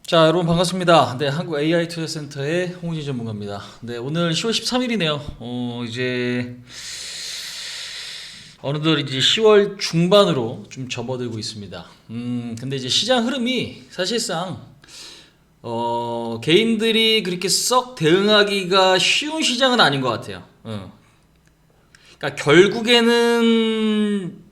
자, 여러분 반갑습니다. 네, 한국 AI 투자 센터의 홍은희 전문가입니다. 네, 오늘 10월 13일이네요. 이제 어느덧 이제 10월 중반으로 좀 접어들고 있습니다. 근데 이제 시장 흐름이 사실상 개인들이 그렇게 썩 대응하기가 쉬운 시장은 아닌 것 같아요. 그러니까 결국에는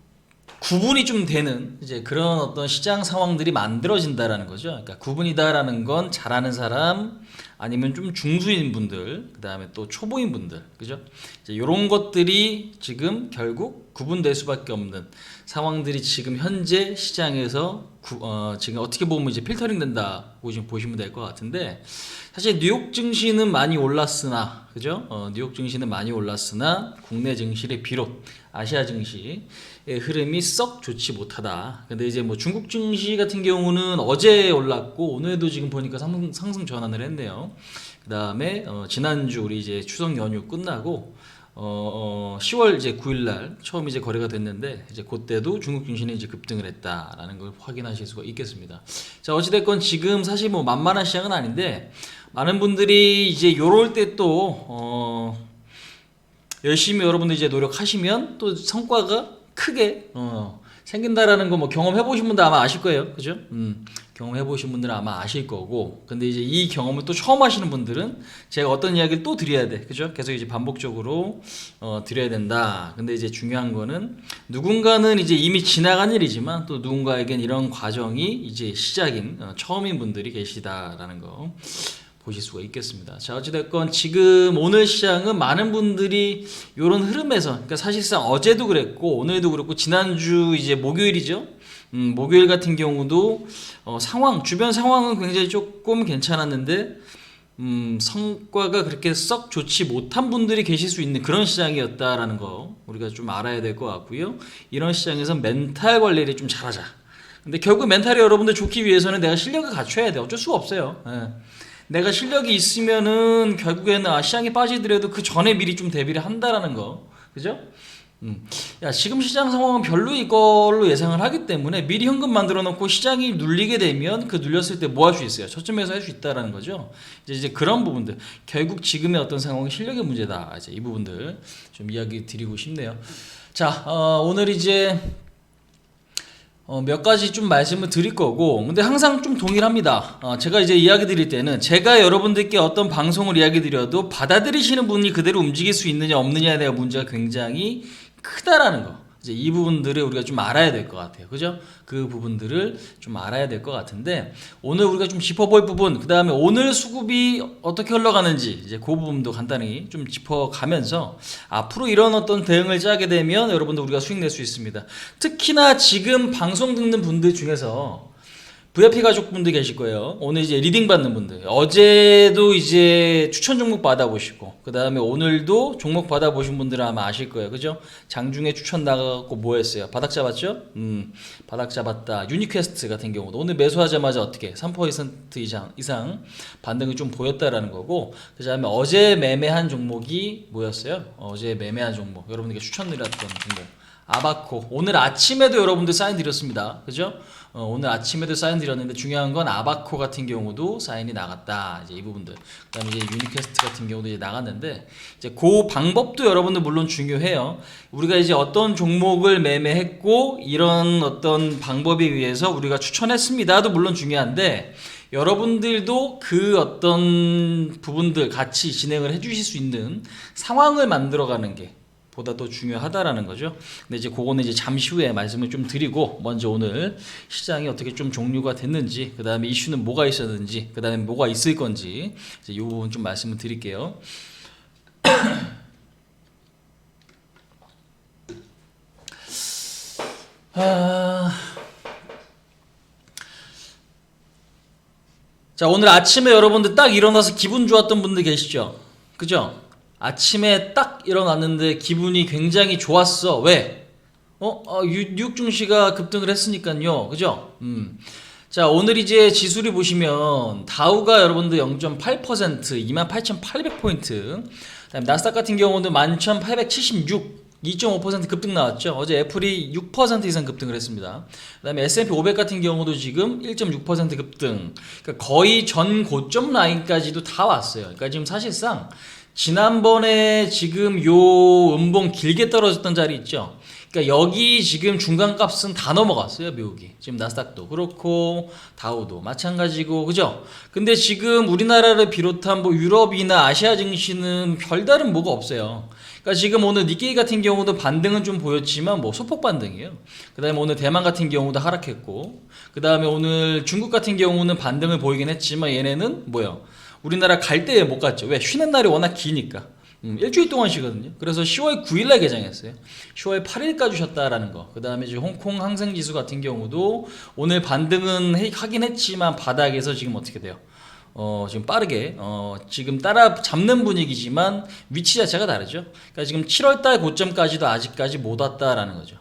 구분이 좀 되는 이제 그런 어떤 시장 상황들이 만들어진다라는 거죠. 그러니까 구분이다라는 건 잘하는 사람 아니면 좀 중수인 분들, 그 다음에 또 초보인 분들, 그죠? 이제 이런 것들이 지금 결국 구분될 수밖에 없는 상황들이 지금 현재 시장에서 지금 어떻게 보면 이제 필터링 된다고 지금 보시면 될 것 같은데, 사실 뉴욕 증시는 많이 올랐으나, 그죠? 뉴욕 증시는 많이 올랐으나 국내 증시를 비롯 아시아 증시의 흐름이 썩 좋지 못하다. 근데 이제 뭐 중국 증시 같은 경우는 어제 올랐고 오늘도 지금 보니까 상승 전환을 했네요. 그 다음에 지난주 우리 이제 추석 연휴 끝나고 10월 이제 9일날 처음 이제 거래가 됐는데, 이제 그때도 중국 증시는 이제 급등을 했다라는 걸 확인하실 수가 있겠습니다. 자, 어찌됐건 지금 사실 뭐 만만한 시장은 아닌데, 많은 분들이 이제 요럴 때 또 열심히 여러분들 이제 노력하시면 또 성과가 크게 생긴다라는 거 뭐 경험해 보신 분들 아마 아실 거예요, 그죠? 경험해 보신 분들은 아마 아실 거고, 근데 이제 이 경험을 또 처음 하시는 분들은 제가 어떤 이야기를 또 드려야 돼, 그죠? 계속 이제 반복적으로 드려야 된다. 근데 이제 중요한 거는 누군가는 이제 이미 지나간 일이지만 또 누군가에겐 이런 과정이 이제 시작인 처음인 분들이 계시다라는 거 보실 수가 있겠습니다. 자, 어찌됐건 지금 오늘 시장은 많은 분들이 이런 흐름에서, 그러니까 사실상 어제도 그랬고 오늘도 그랬고 지난주 이제 목요일이죠. 목요일 같은 경우도 주변 상황은 굉장히 조금 괜찮았는데 성과가 그렇게 썩 좋지 못한 분들이 계실 수 있는 그런 시장이었다라는 거 우리가 좀 알아야 될 것 같고요. 이런 시장에서 멘탈 관리를 좀 잘하자. 근데 결국 멘탈이 여러분들 좋기 위해서는 내가 실력을 갖춰야 돼. 어쩔 수가 없어요. 내가 실력이 있으면은 결국에는 시장에 빠지더라도 그 전에 미리 좀 대비를 한다라는 거, 그죠? 야, 지금 시장 상황은 별로 이걸로 예상을 하기 때문에 미리 현금 만들어 놓고 시장이 눌리게 되면 그 눌렸을 때 뭐 할 수 있어요? 저점에서 할 수 있다라는 거죠. 이제 그런 부분들, 결국 지금의 어떤 상황이 실력의 문제다. 이제 이 부분들 좀 이야기 드리고 싶네요. 자, 오늘 이제 몇 가지 좀 말씀을 드릴 거고, 근데 항상 좀 동일합니다. 제가 이제 이야기 드릴 때는 제가 여러분들께 어떤 방송을 이야기 드려도 받아들이시는 분이 그대로 움직일 수 있느냐 없느냐에 대한 문제가 굉장히 크다라는 거. 이제 이 부분들을 우리가 좀 알아야 될 것 같아요. 그죠? 그 부분들을 좀 알아야 될 것 같은데, 오늘 우리가 좀 짚어볼 부분, 그 다음에 오늘 수급이 어떻게 흘러가는지, 이제 그 부분도 간단히 좀 짚어가면서 앞으로 이런 어떤 대응을 짜게 되면 여러분들 우리가 수익 낼 수 있습니다. 특히나 지금 방송 듣는 분들 중에서 VIP 가족분들 계실 거예요. 오늘 이제 리딩 받는 분들, 어제도 이제 추천 종목 받아보시고, 그 다음에 오늘도 종목 받아보신 분들은 아마 아실 거예요. 그죠? 장중에 추천 나가고 뭐 했어요? 바닥 잡았죠? 바닥 잡았다. 유니퀘스트 같은 경우도 오늘 매수하자마자 어떻게 3% 이상 반등이 좀 보였다라는 거고, 그 다음에 어제 매매한 종목이 뭐였어요? 어제 매매한 종목, 여러분에게 추천드렸던 종목 아바코. 오늘 아침에도 여러분들 사인 드렸습니다. 그죠? 오늘 아침에도 사인 드렸는데 중요한 건 아바코 같은 경우도 사인이 나갔다. 이제 이 부분들. 그다음에 이제 유니퀘스트 같은 경우도 이제 나갔는데, 이제 그 방법도 여러분들 물론 중요해요. 우리가 이제 어떤 종목을 매매했고 이런 어떤 방법에 의해서 우리가 추천했습니다도 물론 중요한데, 여러분들도 그 어떤 부분들 같이 진행을 해주실 수 있는 상황을 만들어가는 게 보다 더 중요하다라는 거죠. 근데 이제 그거는 이제 잠시 후에 말씀을 좀 드리고, 먼저 오늘 시장이 어떻게 좀 종류가 됐는지, 그 다음에 이슈는 뭐가 있었는지, 그 다음에 뭐가 있을 건지, 이제 이 부분 좀 말씀을 드릴게요. 자, 오늘 아침에 여러분들 딱 일어나서 기분 좋았던 분들 계시죠? 그죠? 아침에 딱 일어났는데 기분이 굉장히 좋았어. 왜? 뉴욕 증시가 급등을 했으니까요. 그죠? 자, 오늘 이제 지수를 보시면 다우가 여러분들 0.8% 28,800포인트, 그다음에 나스닥 같은 경우는 11,876, 2.5% 급등 나왔죠. 어제 애플이 6% 이상 급등을 했습니다. 그다음에 S&P 500 같은 경우도 지금 1.6% 급등. 그러니까 거의 전 고점 라인까지도 다 왔어요. 그러니까 지금 사실상 지난번에 지금 요 음봉 길게 떨어졌던 자리 있죠. 그러니까 여기 지금 중간값은 다 넘어갔어요. 미국이. 지금 나스닥도 그렇고 다우도 마찬가지고 그죠? 근데 지금 우리나라를 비롯한 뭐 유럽이나 아시아 증시는 별다른 뭐가 없어요. 그러니까 지금 오늘 니케이 같은 경우도 반등은 좀 보였지만 뭐 소폭 반등이에요. 그다음에 오늘 대만 같은 경우도 하락했고, 그다음에 오늘 중국 같은 경우는 반등을 보이긴 했지만 얘네는 뭐요? 우리나라 갈 때 못 갔죠. 왜? 쉬는 날이 워낙 기니까. 일주일 동안 쉬거든요. 그래서 10월 9일날 개장했어요. 10월 8일까지 쉬었다라는 거. 그 다음에 지금 홍콩 항생지수 같은 경우도 오늘 반등은 하긴 했지만 바닥에서 지금 어떻게 돼요? 지금 빠르게 지금 따라 잡는 분위기지만 위치 자체가 다르죠. 그러니까 지금 7월달 고점까지도 아직까지 못 왔다라는 거죠.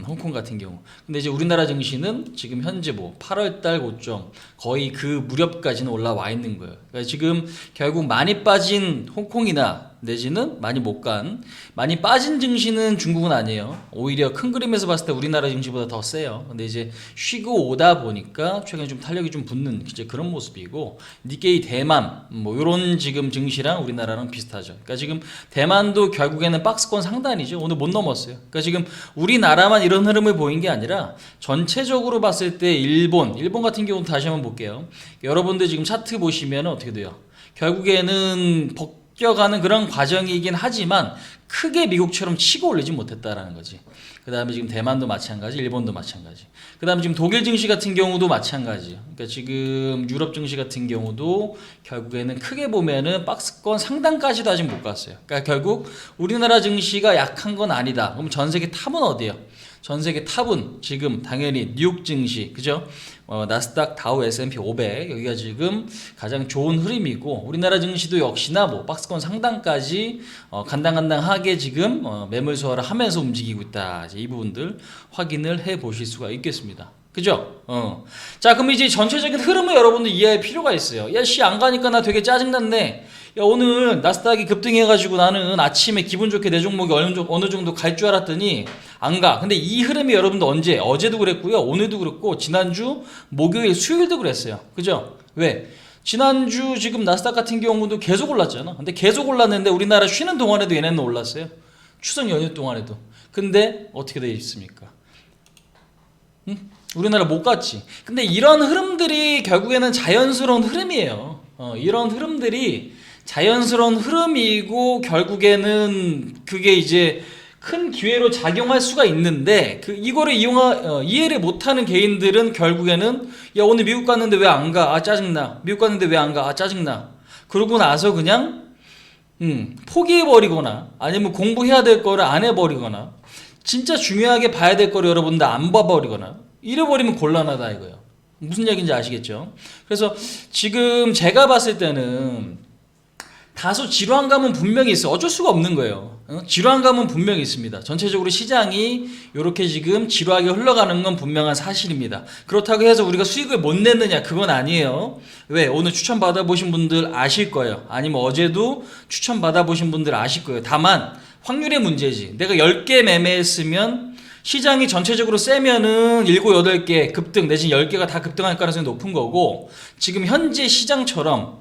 홍콩 같은 경우. 근데 이제 우리나라 증시는 지금 현재 뭐 8월달 고점 거의 그 무렵까지는 올라와 있는 거예요. 그러니까 지금 결국 많이 빠진 홍콩이나 내지는 많이 못 간, 많이 빠진 증시는 중국은 아니에요. 오히려 큰 그림에서 봤을 때 우리나라 증시보다 더 세요. 근데 이제 쉬고 오다 보니까 최근에 좀 탄력이 좀 붙는 이제 그런 모습이고, 니케이 대만 뭐 요런 지금 증시랑 우리나라랑 비슷하죠. 그러니까 지금 대만도 결국에는 박스권 상단이죠. 오늘 못 넘었어요. 그러니까 지금 우리나라만 이런 흐름을 보인 게 아니라 전체적으로 봤을 때 일본 같은 경우는 다시 한번 볼게요. 여러분들 지금 차트 보시면 어떻게 돼요? 결국에는 벗겨가는 그런 과정이긴 하지만 크게 미국처럼 치고 올리지 못했다라는 거지. 그 다음에 지금 대만도 마찬가지, 일본도 마찬가지. 그 다음에 지금 독일 증시 같은 경우도 마찬가지. 그러니까 지금 유럽 증시 같은 경우도 결국에는 크게 보면은 박스권 상단까지도 아직 못 갔어요. 그러니까 결국 우리나라 증시가 약한 건 아니다. 그럼 전 세계 탑은 어디예요? 전 세계 탑은 지금 당연히 뉴욕 증시, 그죠? 나스닥, 다우, S&P 500 여기가 지금 가장 좋은 흐름이고, 우리나라 증시도 역시나 뭐 박스권 상단까지 간당간당하게 지금 매물 소화를 하면서 움직이고 있다. 이제 이 부분들 확인을 해 보실 수가 있겠습니다. 그죠? 자, 그럼 이제 전체적인 흐름을 여러분들 이해할 필요가 있어요. 야, 씨, 안 가니까 나 되게 짜증났네. 야, 오늘 나스닥이 급등해가지고 나는 아침에 기분 좋게 내 종목이 어느 정도 갈 줄 알았더니 안 가. 근데 이 흐름이 여러분들 언제? 어제도 그랬고요. 오늘도 그랬고, 지난주 목요일, 수요일도 그랬어요. 그죠? 왜? 지난주 지금 나스닥 같은 경우도 계속 올랐잖아. 근데 계속 올랐는데 우리나라 쉬는 동안에도 얘네는 올랐어요. 추석 연휴 동안에도. 근데 어떻게 돼 있습니까? 응? 우리나라 못 갔지. 근데 이런 흐름들이 결국에는 자연스러운 흐름이에요. 이런 흐름들이 자연스러운 흐름이고 결국에는 그게 이제 큰 기회로 작용할 수가 있는데, 이거를 이해를 못하는 개인들은 결국에는 야, 오늘 미국 갔는데 왜 안 가? 아, 짜증나. 미국 갔는데 왜 안 가? 아, 짜증나. 그러고 나서 그냥 포기해버리거나 아니면 공부해야 될 거를 안 해버리거나 진짜 중요하게 봐야 될 거를 여러분들 안 봐버리거나 이래버리면 곤란하다 이거예요. 무슨 얘기인지 아시겠죠? 그래서 지금 제가 봤을 때는 다소 질환감은 분명히 있어요. 어쩔 수가 없는 거예요. 질환감은 분명히 있습니다. 전체적으로 시장이 이렇게 지금 지루하게 흘러가는 건 분명한 사실입니다. 그렇다고 해서 우리가 수익을 못 냈느냐? 그건 아니에요. 왜? 오늘 추천 받아보신 분들 아실 거예요. 아니면 어제도 추천 받아보신 분들 아실 거예요. 다만 확률의 문제지. 내가 10개 매매했으면 시장이 전체적으로 세면은 7, 8개 급등 내지는 10개가 다 급등할 가능성이 높은 거고, 지금 현재 시장처럼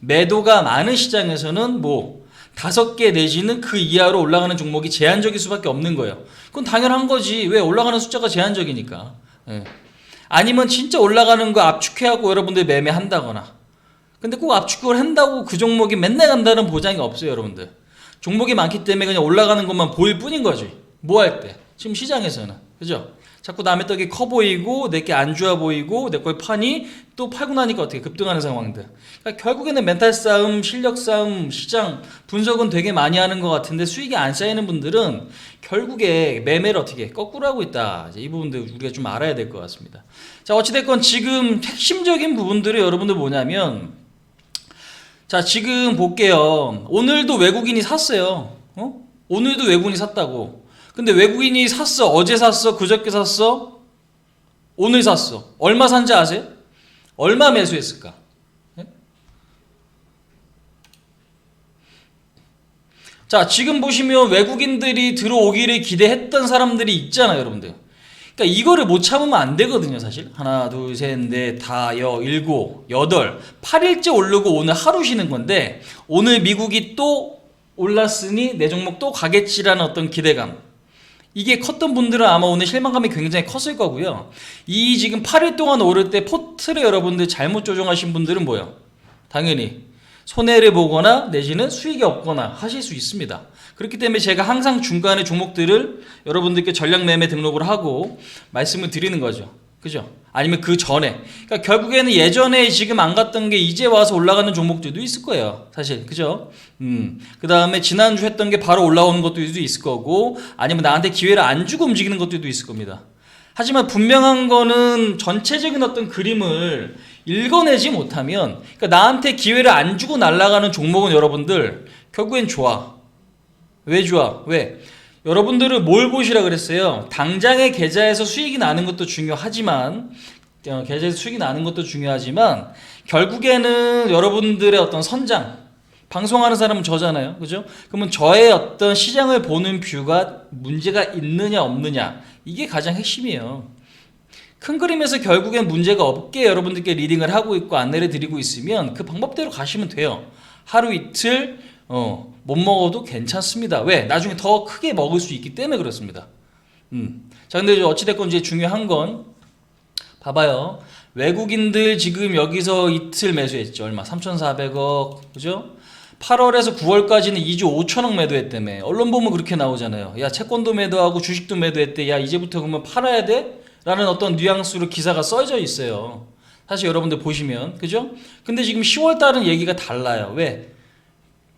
매도가 많은 시장에서는 뭐 5개 내지는 그 이하로 올라가는 종목이 제한적일 수밖에 없는 거예요. 그건 당연한 거지. 왜? 올라가는 숫자가 제한적이니까. 예. 아니면 진짜 올라가는 거 압축해하고 여러분들 매매한다거나. 근데 꼭 압축을 한다고 그 종목이 맨날 간다는 보장이 없어요, 여러분들. 종목이 많기 때문에 그냥 올라가는 것만 보일 뿐인 거지. 뭐 할 때? 지금 시장에서는. 그죠? 자꾸 남의 떡이 커 보이고 내게 안 좋아 보이고 내 걸 파니 또 팔고 나니까 어떻게 급등하는 상황들. 그러니까 결국에는 멘탈 싸움, 실력 싸움, 시장 분석은 되게 많이 하는 것 같은데 수익이 안 쌓이는 분들은 결국에 매매를 어떻게 거꾸로 하고 있다. 이 부분들 우리가 좀 알아야 될 것 같습니다. 자, 어찌됐건 지금 핵심적인 부분들이 여러분들 뭐냐면, 자, 지금 볼게요. 오늘도 외국인이 샀어요. 오늘도 외국인이 샀다고. 근데 외국인이 샀어. 어제 샀어. 그저께 샀어. 오늘 샀어. 얼마 산지 아세요? 얼마 매수했을까? 네? 자, 지금 보시면 외국인들이 들어오기를 기대했던 사람들이 있잖아요, 여러분들. 그러니까 이거를 못 참으면 안 되거든요, 사실. 하나, 둘, 셋, 넷, 다, 일곱, 여덟, 8일째 오르고 오늘 하루 쉬는 건데 오늘 미국이 또 올랐으니 내 종목 또 가겠지라는 어떤 기대감. 이게 컸던 분들은 아마 오늘 실망감이 굉장히 컸을 거고요. 이 지금 8일 동안 오를 때 포트를 여러분들 잘못 조정하신 분들은 뭐예요? 당연히 손해를 보거나 내지는 수익이 없거나 하실 수 있습니다. 그렇기 때문에 제가 항상 중간에 종목들을 여러분들께 전략 매매 등록을 하고 말씀을 드리는 거죠. 그죠? 아니면 그 전에. 그러니까 결국에는 예전에 지금 안 갔던 게 이제 와서 올라가는 종목들도 있을 거예요. 사실. 그죠? 그 다음에 지난주 했던 게 바로 올라오는 것도 있을 거고, 아니면 나한테 기회를 안 주고 움직이는 것들도 있을 겁니다. 하지만 분명한 거는 전체적인 어떤 그림을 읽어내지 못하면, 그러니까 나한테 기회를 안 주고 날아가는 종목은 여러분들 결국엔 좋아. 왜 좋아? 왜? 여러분들은 뭘 보시라 그랬어요? 당장의 계좌에서 수익이 나는 것도 중요하지만 계좌에서 수익이 나는 것도 중요하지만 결국에는 여러분들의 어떤 선장, 방송하는 사람은 저잖아요. 그죠? 그러면 저의 어떤 시장을 보는 뷰가 문제가 있느냐 없느냐, 이게 가장 핵심이에요. 큰 그림에서 결국엔 문제가 없게 여러분들께 리딩을 하고 있고 안내를 드리고 있으면 그 방법대로 가시면 돼요. 하루 이틀 못 먹어도 괜찮습니다. 왜? 나중에 더 크게 먹을 수 있기 때문에 그렇습니다. 자, 근데 어찌됐건 이제 중요한 건 봐봐요. 외국인들 지금 여기서 이틀 매수했죠. 얼마? 3,400억. 그죠? 8월에서 9월까지는 2조 5천억 매도했다며. 언론 보면 그렇게 나오잖아요. 야, 채권도 매도하고 주식도 매도했대. 야, 이제부터 그러면 팔아야 돼? 라는 어떤 뉘앙스로 기사가 써져 있어요. 사실 여러분들 보시면. 그죠? 근데 지금 10월달은 얘기가 달라요. 왜?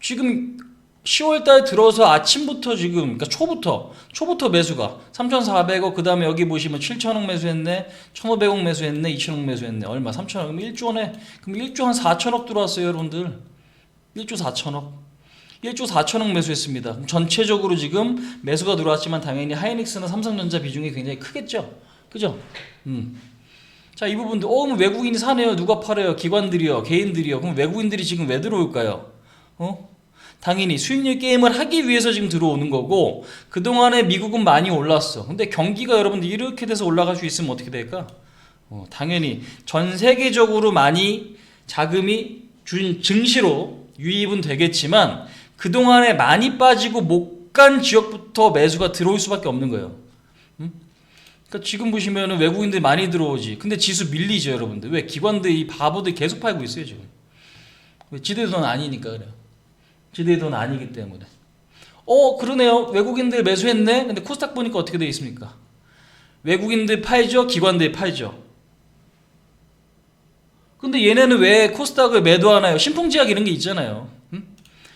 지금 10월달 들어서 아침부터 지금, 그러니까 초부터 매수가 3,400억, 그 다음에 여기 보시면 7천억 매수했네, 1,500억 매수했네, 2천억 매수했네. 얼마? 3천억. 그럼 1조네. 그럼 1조 한 4천억 들어왔어요, 여러분들. 1조 4천억. 1조 4천억 매수했습니다. 그럼 전체적으로 지금 매수가 들어왔지만 당연히 하이닉스나 삼성전자 비중이 굉장히 크겠죠. 그죠? 자, 이 부분도 그럼 외국인이 사네요. 누가 팔아요? 기관들이요, 개인들이요. 그럼 외국인들이 지금 왜 들어올까요? 당연히 수익률 게임을 하기 위해서 지금 들어오는 거고, 그동안에 미국은 많이 올랐어. 근데 경기가 여러분들 이렇게 돼서 올라갈 수 있으면 어떻게 될까? 당연히 전 세계적으로 많이 자금이 증시로 유입은 되겠지만 그동안에 많이 빠지고 못 간 지역부터 매수가 들어올 수밖에 없는 거예요. 그러니까 지금 보시면 외국인들 많이 들어오지. 근데 지수 밀리죠, 여러분들. 왜? 기관들, 이 바보들 계속 팔고 있어요, 지금. 왜? 지들 돈 아니니까 그래요. 지들 돈 아니기 때문에. 그러네요. 외국인들 매수했네. 근데 코스닥 보니까 어떻게 되어 있습니까? 외국인들 팔죠, 기관들 팔죠. 근데 얘네는 왜 코스닥을 매도하나요? 신풍지약 이런 게 있잖아요.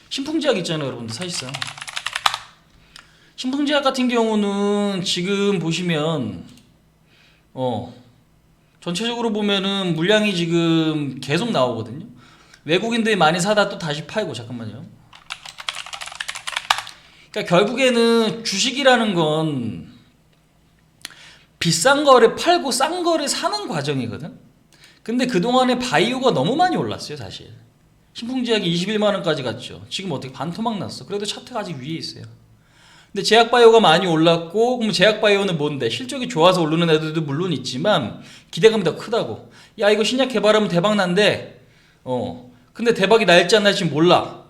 신풍지약 있잖아요, 여러분들. 사실상 신풍지약 같은 경우는 지금 보시면 전체적으로 보면은 물량이 지금 계속 나오거든요. 외국인들이 많이 사다 또 다시 팔고. 잠깐만요. 그러니까 결국에는 주식이라는 건 비싼 거를 팔고 싼 거를 사는 과정이거든. 근데 그동안에 바이오가 너무 많이 올랐어요, 사실. 신풍제약이 21만원까지 갔죠. 지금 어떻게 반토막 났어. 그래도 차트가 아직 위에 있어요. 근데 제약바이오가 많이 올랐고, 그럼 제약바이오는 뭔데? 실적이 좋아서 오르는 애들도 물론 있지만 기대감이 더 크다고. 야, 이거 신약 개발하면 대박 난대. 근데 대박이 날지 안 날지 몰라.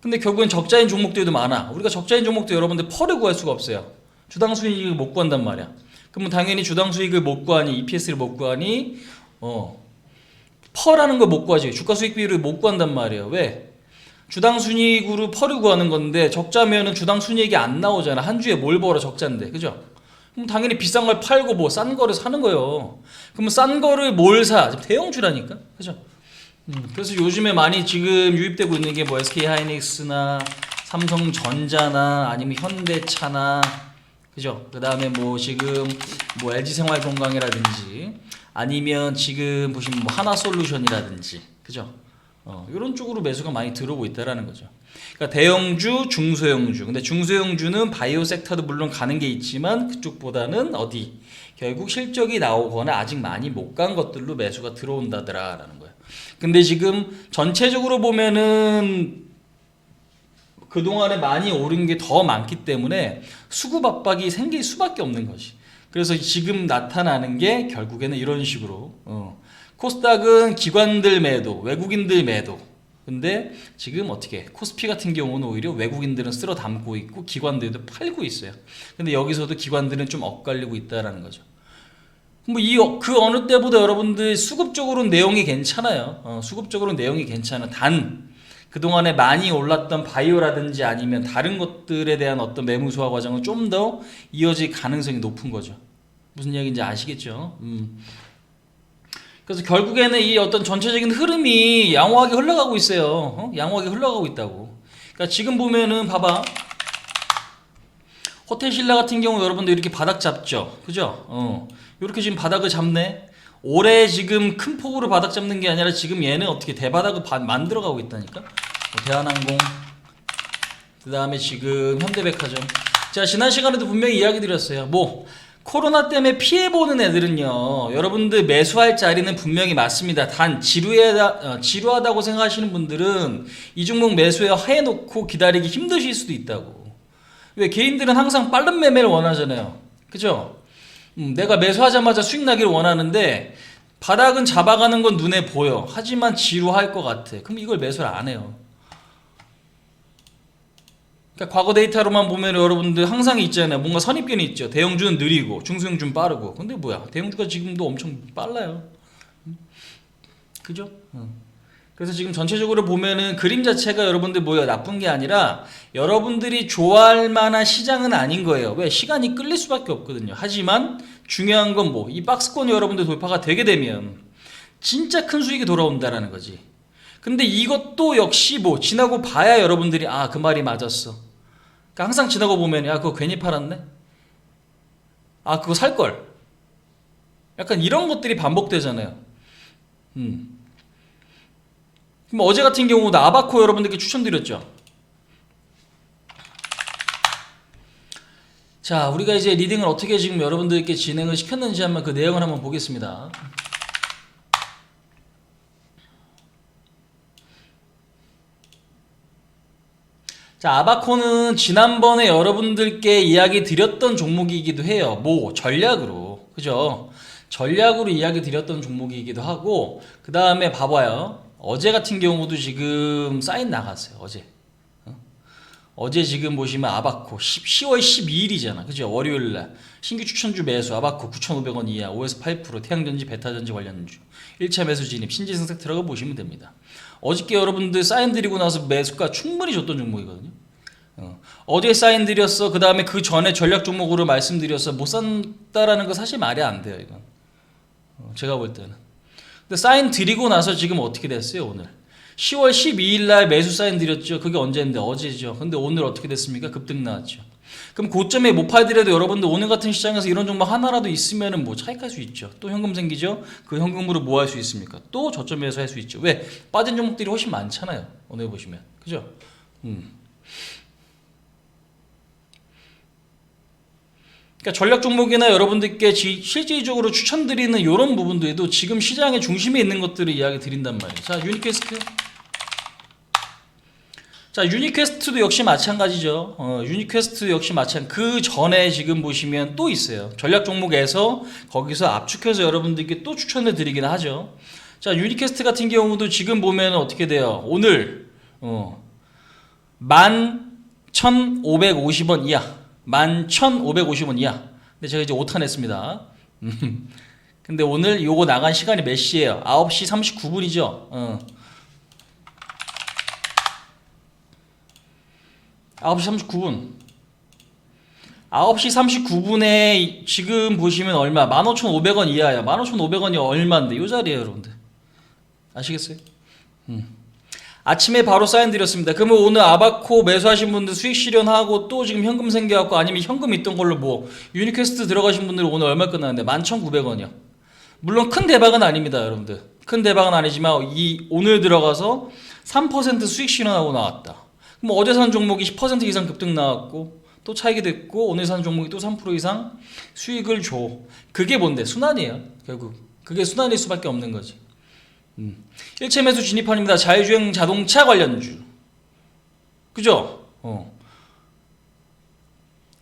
근데 결국엔 적자인 종목들도 많아. 우리가 적자인 종목도 여러분들 펄을 구할 수가 없어요. 주당 수익을 못 구한단 말이야. 그러면 당연히 주당 수익을 못 구하니, EPS를 못 구하니, 펄하는 걸 못 구하지. 주가 수익 비율을 못 구한단 말이에요. 왜? 주당 순이익으로 펄을 구하는 건데 적자면은 주당 순이익이 안 나오잖아. 한 주에 뭘 벌어? 적자인데. 그죠? 그럼 당연히 비싼 걸 팔고 뭐 싼 거를 사는 거예요. 그러면 싼 거를 뭘 사? 대형주라니까. 그죠? 그래서 요즘에 많이 지금 유입되고 있는 게 뭐 SK하이닉스나 삼성전자나 아니면 현대차나, 그죠? 그 다음에 뭐 지금 뭐 LG생활건강이라든지 아니면 지금 보시면 뭐 하나솔루션이라든지, 그죠? 이런 쪽으로 매수가 많이 들어오고 있다라는 거죠. 그러니까 대형주, 중소형주. 근데 중소형주는 바이오 섹터도 물론 가는 게 있지만 그쪽보다는 어디? 결국 실적이 나오거나 아직 많이 못 간 것들로 매수가 들어온다더라라는 거예요. 근데 지금 전체적으로 보면은 그동안에 많이 오른 게 더 많기 때문에 수급 압박이 생길 수밖에 없는 거지. 그래서 지금 나타나는 게 결국에는 이런 식으로 코스닥은 기관들 매도, 외국인들 매도. 근데 지금 어떻게 코스피 같은 경우는 오히려 외국인들은 쓸어 담고 있고 기관들도 팔고 있어요. 근데 여기서도 기관들은 좀 엇갈리고 있다라는 거죠. 뭐 그 어느 때보다 여러분들 수급적으로는 내용이 괜찮아요. 수급적으로는 내용이 괜찮아. 단 그동안에 많이 올랐던 바이오라든지 아니면 다른 것들에 대한 어떤 매물 소화 과정은 좀 더 이어질 가능성이 높은 거죠. 무슨 이야기인지 아시겠죠? 그래서 결국에는 이 어떤 전체적인 흐름이 양호하게 흘러가고 있어요. 양호하게 흘러가고 있다고. 그러니까 지금 보면은 봐봐. 호텔신라 같은 경우 여러분들 이렇게 바닥 잡죠. 그죠? 이렇게 지금 바닥을 잡네. 올해 지금 큰 폭으로 바닥 잡는 게 아니라 지금 얘는 어떻게 대바닥을 만들어가고 있다니까. 대한항공, 그 다음에 지금 현대백화점. 자, 지난 시간에도 분명히 이야기 드렸어요. 뭐 코로나 때문에 피해보는 애들은요, 여러분들 매수할 자리는 분명히 맞습니다. 단 지루하다고 생각하시는 분들은 이 종목 매수해 놓고 기다리기 힘드실 수도 있다고. 왜? 개인들은 항상 빠른 매매를 원하잖아요. 그죠? 내가 매수하자마자 수익 나기를 원하는데 바닥은 잡아가는 건 눈에 보여. 하지만 지루할 것 같아. 그럼 이걸 매수를 안 해요. 그러니까 과거 데이터로만 보면 여러분들 항상 있잖아요. 뭔가 선입견이 있죠. 대형주는 느리고 중소형주는 빠르고. 근데 뭐야? 대형주가 지금도 엄청 빨라요. 그죠? 그래서 지금 전체적으로 보면은 그림 자체가 여러분들 뭐야? 나쁜 게 아니라 여러분들이 좋아할 만한 시장은 아닌 거예요. 왜? 시간이 끌릴 수밖에 없거든요. 하지만 중요한 건 뭐? 이 박스권이 여러분들 돌파가 되게 되면 진짜 큰 수익이 돌아온다라는 거지. 근데 이것도 역시 뭐 지나고 봐야 여러분들이 아, 그 말이 맞았어. 그러니까 항상 지나고 보면 야, 그거 괜히 팔았네? 아, 그거 살걸? 약간 이런 것들이 반복되잖아요. 그럼 어제 같은 경우도 아바코 여러분들께 추천드렸죠. 자, 우리가 이제 리딩을 어떻게 지금 여러분들께 진행을 시켰는지 한번 그 내용을 한번 보겠습니다. 자, 아바코는 지난번에 여러분들께 이야기 드렸던 종목이기도 해요. 뭐 전략으로, 그죠? 전략으로 이야기 드렸던 종목이기도 하고, 그 다음에 봐봐요. 어제 같은 경우도 지금 사인 나갔어요. 어제 지금 보시면 아바코 10월 12일이잖아. 그죠? 월요일날 신규 추천주 매수 아바코 9,500원 이하 5에서 8% 태양전지 베타전지 관련주 1차 매수 진입 신지승색 들어가 보시면 됩니다. 어저께 여러분들 사인 드리고 나서 매수가 충분히 줬던 종목이거든요. 어제 사인 드렸어. 그 다음에 그 전에 전략 종목으로 말씀드렸어. 못 산다라는 거 사실 말이 안 돼요. 이건 제가 볼 때는. 근데 사인 드리고 나서 지금 어떻게 됐어요? 오늘 10월 12일 날 매수 사인 드렸죠. 그게 언제인데? 어제죠. 근데 오늘 어떻게 됐습니까? 급등 나왔죠. 그럼 고점에 못 팔더라도 여러분들 오늘 같은 시장에서 이런 종목 하나라도 있으면은 뭐 차익할 수 있죠. 또 현금 생기죠. 그 현금으로 뭐 할 수 있습니까? 또 저점에서 할 수 있죠. 왜? 빠진 종목들이 훨씬 많잖아요. 오늘 보시면. 그죠? 그러니까 전략 종목이나 여러분들께 실질적으로 추천드리는 이런 부분들도 지금 시장의 중심에 있는 것들을 이야기 드린단 말이에요. 자, 유니퀘스트. 자, 유니퀘스트도 역시 마찬가지죠. 유니퀘스트 역시 그 전에 지금 보시면 또 있어요. 전략 종목에서 거기서 압축해서 여러분들께 또 추천을 드리긴 하죠. 자, 유니퀘스트 같은 경우도 지금 보면 어떻게 돼요? 오늘 11,550원 이하. 11,550원 이하. 근데 제가 이제 5탄 했습니다. 근데 오늘 요거 나간 시간이 몇 시예요? 9시 39분이죠. 9시 39분. 9시 39분에 지금 보시면 얼마? 15,500원 이하야. 15,500원이 얼마인데? 요 자리에요, 여러분들. 아시겠어요? 아침에 바로 사인 드렸습니다. 그러면 오늘 아바코 매수하신 분들 수익 실현하고 또 지금 현금 생겨갖고 아니면 현금 있던 걸로 뭐 유니퀘스트 들어가신 분들은 오늘 얼마 끝나는데? 11,900원이요. 물론 큰 대박은 아닙니다, 여러분들. 큰 대박은 아니지만 오늘 들어가서 3% 수익 실현하고 나왔다. 그럼 어제 산 종목이 10% 이상 급등 나왔고 또 차익이 됐고 오늘 산 종목이 또 3% 이상 수익을 줘. 그게 뭔데? 순환이에요. 결국 그게 순환일 수밖에 없는 거지. 1차 매수 진입판입니다. 자율주행 자동차 관련주. 그죠?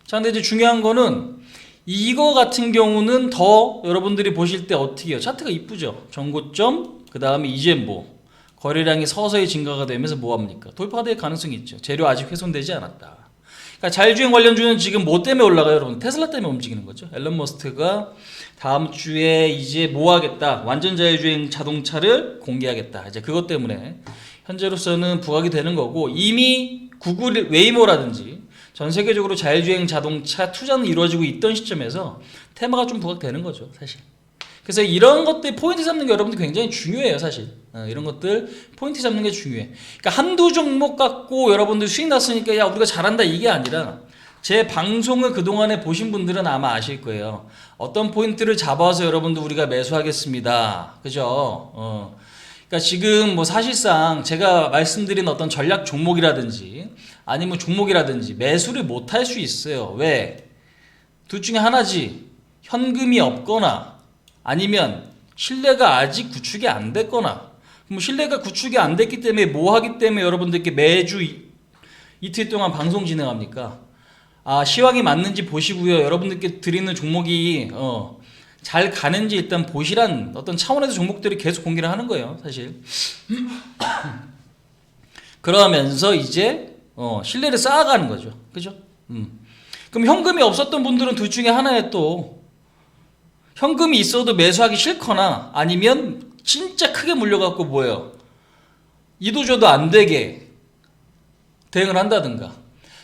자, 근데 이제 중요한 거는 이거 같은 경우는 더 여러분들이 보실 때 어떻게 해요? 차트가 이쁘죠? 전고점, 그 다음에 이제 뭐 거래량이 서서히 증가가 되면서 뭐합니까? 돌파될 가능성이 있죠. 재료 아직 훼손되지 않았다. 그러니까 자율주행 관련주는 지금 뭐 때문에 올라가요, 여러분? 테슬라 때문에 움직이는 거죠. 앨런 머스크가 다음 주에 이제 뭐 하겠다? 완전 자율주행 자동차를 공개하겠다. 이제 그것 때문에 현재로서는 부각이 되는 거고, 이미 구글 웨이모라든지 전 세계적으로 자율주행 자동차 투자는 이루어지고 있던 시점에서 테마가 좀 부각되는 거죠, 사실. 그래서 이런 것들 포인트 잡는 게 여러분들 굉장히 중요해요, 사실. 이런 것들 포인트 잡는 게 중요해. 그러니까 한두 종목 갖고 여러분들 수익 났으니까 야 우리가 잘한다 이게 아니라, 제 방송을 그동안에 보신 분들은 아마 아실 거예요. 어떤 포인트를 잡아서 여러분들 우리가 매수하겠습니다. 그죠? 그러니까 지금 뭐 사실상 제가 말씀드린 어떤 전략 종목이라든지 아니면 종목이라든지 매수를 못 할 수 있어요. 왜? 둘 중에 하나지. 현금이 없거나 아니면 신뢰가 아직 구축이 안 됐거나. 그럼 신뢰가 구축이 안 됐기 때문에 뭐 하기 때문에 여러분들께 매주 이틀 동안 방송 진행합니까? 아, 시황이 맞는지 보시고요. 여러분들께 드리는 종목이 잘 가는지 일단 보시란 어떤 차원에서 종목들이 계속 공개를 하는 거예요, 사실. 그러면서 이제 신뢰를 쌓아가는 거죠, 그죠? 그럼 현금이 없었던 분들은 둘 중에 하나에 또 현금이 있어도 매수하기 싫거나 아니면 진짜 크게 물려갖고 뭐예요? 이도저도 안 되게 대응을 한다든가.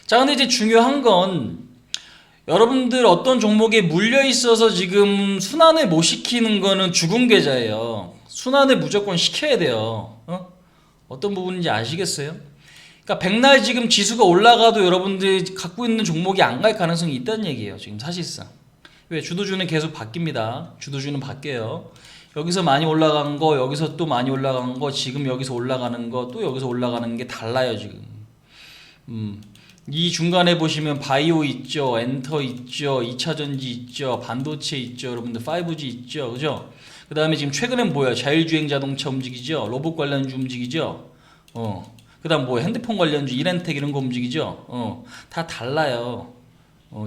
자, 근데 이제 중요한 건 여러분들 어떤 종목에 물려 있어서 지금 순환을 못 시키는 거는 죽은 계좌예요. 순환을 무조건 시켜야 돼요. 어떤 부분인지 아시겠어요? 그러니까 백날 지금 지수가 올라가도 여러분들이 갖고 있는 종목이 안 갈 가능성이 있다는 얘기예요, 지금 사실상. 왜? 주도주는 계속 바뀝니다. 주도주는 바뀌어요. 여기서 많이 올라간 거, 여기서 또 많이 올라간 거, 지금 여기서 올라가는 거, 또 여기서 올라가는 게 달라요, 지금. 이 중간에 보시면 바이오 있죠, 엔터 있죠, 2차전지 있죠, 반도체 있죠, 여러분들 5G 있죠, 그죠? 그 다음에 지금 최근엔 뭐야? 자율주행 자동차 움직이죠, 로봇 관련주 움직이죠, 그 다음 뭐 핸드폰 관련주, 이렌텍 이런 거 움직이죠, 다 달라요.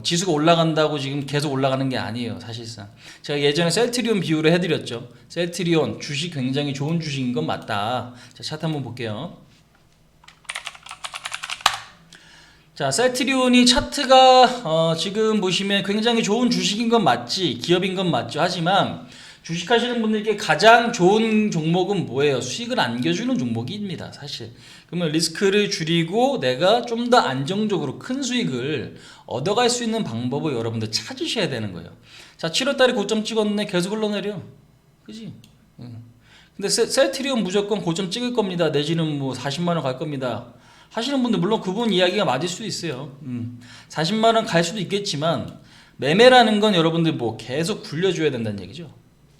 지수가 올라간다고 지금 계속 올라가는 게 아니에요, 사실상. 제가 예전에 셀트리온 비유를 해드렸죠. 셀트리온 주식 굉장히 좋은 주식인 건 맞다. 자, 차트 한번 볼게요. 자, 셀트리온이 차트가 지금 보시면 굉장히 좋은 주식인 건 맞지, 기업인 건 맞죠. 하지만 주식하시는 분들께 가장 좋은 종목은 뭐예요? 수익을 안겨주는 종목입니다, 사실. 그러면 리스크를 줄이고 내가 좀 더 안정적으로 큰 수익을 얻어갈 수 있는 방법을 여러분들 찾으셔야 되는 거예요. 자, 7월달에 고점 찍었네. 계속 흘러내려, 그지? 근데 셀트리온 무조건 고점 찍을 겁니다, 내지는 뭐 40만원 갈 겁니다 하시는 분들, 물론 그분 이야기가 맞을 수도 있어요. 40만원 갈 수도 있겠지만 매매라는 건 여러분들 뭐 계속 굴려줘야 된다는 얘기죠,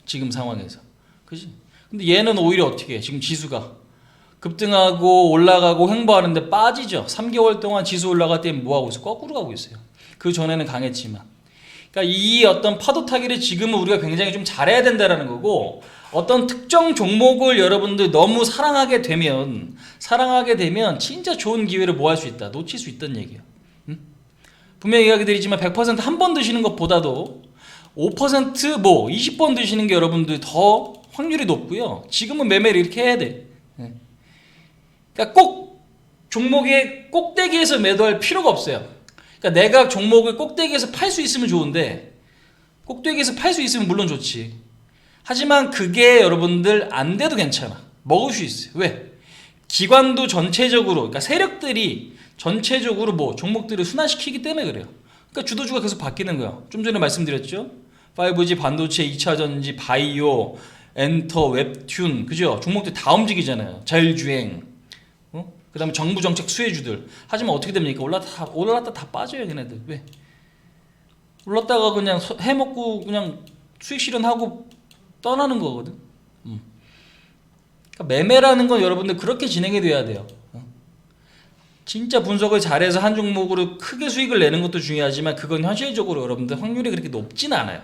지금 상황에서. 그지? 근데 얘는 오히려 어떻게 해? 지금 지수가 급등하고 올라가고 횡보하는데 빠지죠. 3개월 동안 지수 올라갈 때 뭐하고 있어? 거꾸로 가고 있어요. 그 전에는 강했지만. 그러니까 이 어떤 파도 타기를 지금은 우리가 굉장히 좀 잘해야 된다라는 거고, 어떤 특정 종목을 여러분들 너무 사랑하게 되면 진짜 좋은 기회를 뭐 할 수 있다, 놓칠 수 있다는 얘기예요. 분명히 이야기 드리지만 100% 한 번 드시는 것보다도 5% 뭐 20번 드시는 게 여러분들 더 확률이 높고요. 지금은 매매를 이렇게 해야 돼. 그러니까 꼭 종목의 꼭대기에서 매도할 필요가 없어요. 그러니까 내가 종목을 꼭대기에서 팔 수 있으면 좋은데, 꼭대기에서 팔 수 있으면 물론 좋지. 하지만 그게 여러분들 안 돼도 괜찮아. 먹을 수 있어요. 왜? 기관도 전체적으로, 그러니까 세력들이 전체적으로 뭐 종목들을 순환시키기 때문에 그래요. 그러니까 주도주가 계속 바뀌는 거예요. 좀 전에 말씀드렸죠. 5G, 반도체, 2차전지, 바이오, 엔터, 웹튠, 그죠? 종목들 다 움직이잖아요. 자율주행, 그 다음에 정부 정책 수혜주들. 하지만 어떻게 됩니까? 올랐다 다 빠져요, 걔네들. 왜? 올랐다가 그냥 해먹고 그냥 수익 실현하고 떠나는 거거든. 그러니까 매매라는 건 여러분들 그렇게 진행이 돼야 돼요. 진짜 분석을 잘해서 한 종목으로 크게 수익을 내는 것도 중요하지만 그건 현실적으로 여러분들 확률이 그렇게 높진 않아요.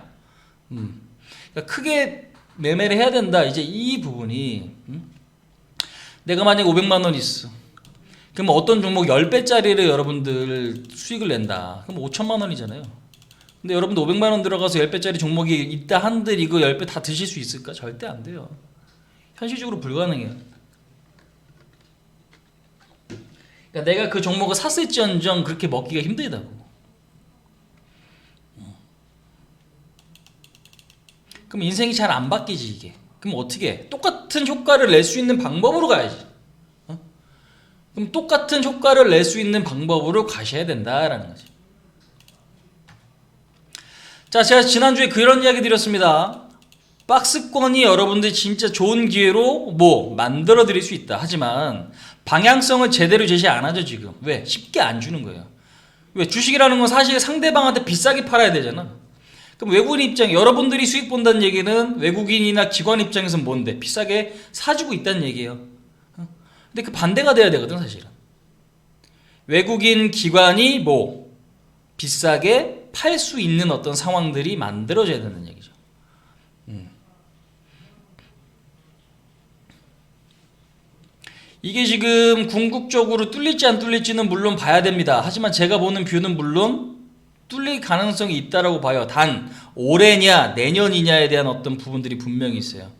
그러니까 크게 매매를 해야 된다. 이제 이 부분이 내가 만약에 500만 원 있어. 그럼 어떤 종목 10배짜리를 여러분들 수익을 낸다. 그럼 5천만 원이잖아요. 근데 여러분들 500만 원 들어가서 10배짜리 종목이 있다 한들 이거 10배 다 드실 수 있을까? 절대 안 돼요. 현실적으로 불가능해요. 그러니까 내가 그 종목을 샀을지언정 그렇게 먹기가 힘들다고. 그럼 인생이 잘 안 바뀌지 이게. 그럼 어떻게 해? 똑같은 효과를 낼 수 있는 방법으로 가야지. 그럼 똑같은 효과를 낼 수 있는 방법으로 가셔야 된다라는 거지. 자, 제가 지난주에 그런 이야기 드렸습니다. 박스권이 여러분들 진짜 좋은 기회로 만들어 드릴 수 있다. 하지만 방향성을 제대로 제시 안 하죠 지금. 왜? 쉽게 안 주는 거예요. 왜? 주식이라는 건 사실 상대방한테 비싸게 팔아야 되잖아. 그럼 외국인 입장, 여러분들이 수익 본다는 얘기는 외국인이나 기관 입장에서는 뭔데? 비싸게 사주고 있다는 얘기예요. 근데 그 반대가 돼야 되거든 사실은. 외국인 기관이 비싸게 팔 수 있는 어떤 상황들이 만들어져야 된다는 얘기죠. 이게 지금 궁극적으로 뚫릴지 안 뚫릴지는 물론 봐야 됩니다. 하지만 제가 보는 뷰는 물론 뚫릴 가능성이 있다라고 봐요. 단 올해냐 내년이냐에 대한 어떤 부분들이 분명히 있어요.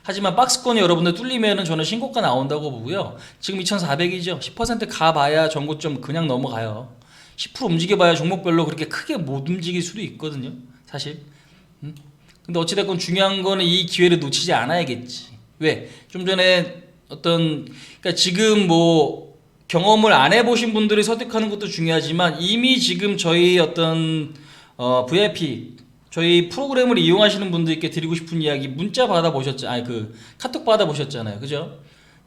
하지만 박스권이 여러분들 뚫리면은 저는 신고가 나온다고 보고요. 지금 2400이죠. 10% 가봐야 전고점 그냥 넘어가요. 10% 움직여봐야 종목별로 그렇게 크게 못 움직일 수도 있거든요. 사실. 근데 어찌됐건 중요한 거는 이 기회를 놓치지 않아야겠지. 왜? 좀 전에 그러니까 지금 경험을 안 해보신 분들이 설득하는 것도 중요하지만 이미 지금 저희 VIP 저희 프로그램을 이용하시는 분들께 드리고 싶은 이야기 문자 받아보셨잖아요. 카톡 받아보셨잖아요. 그죠?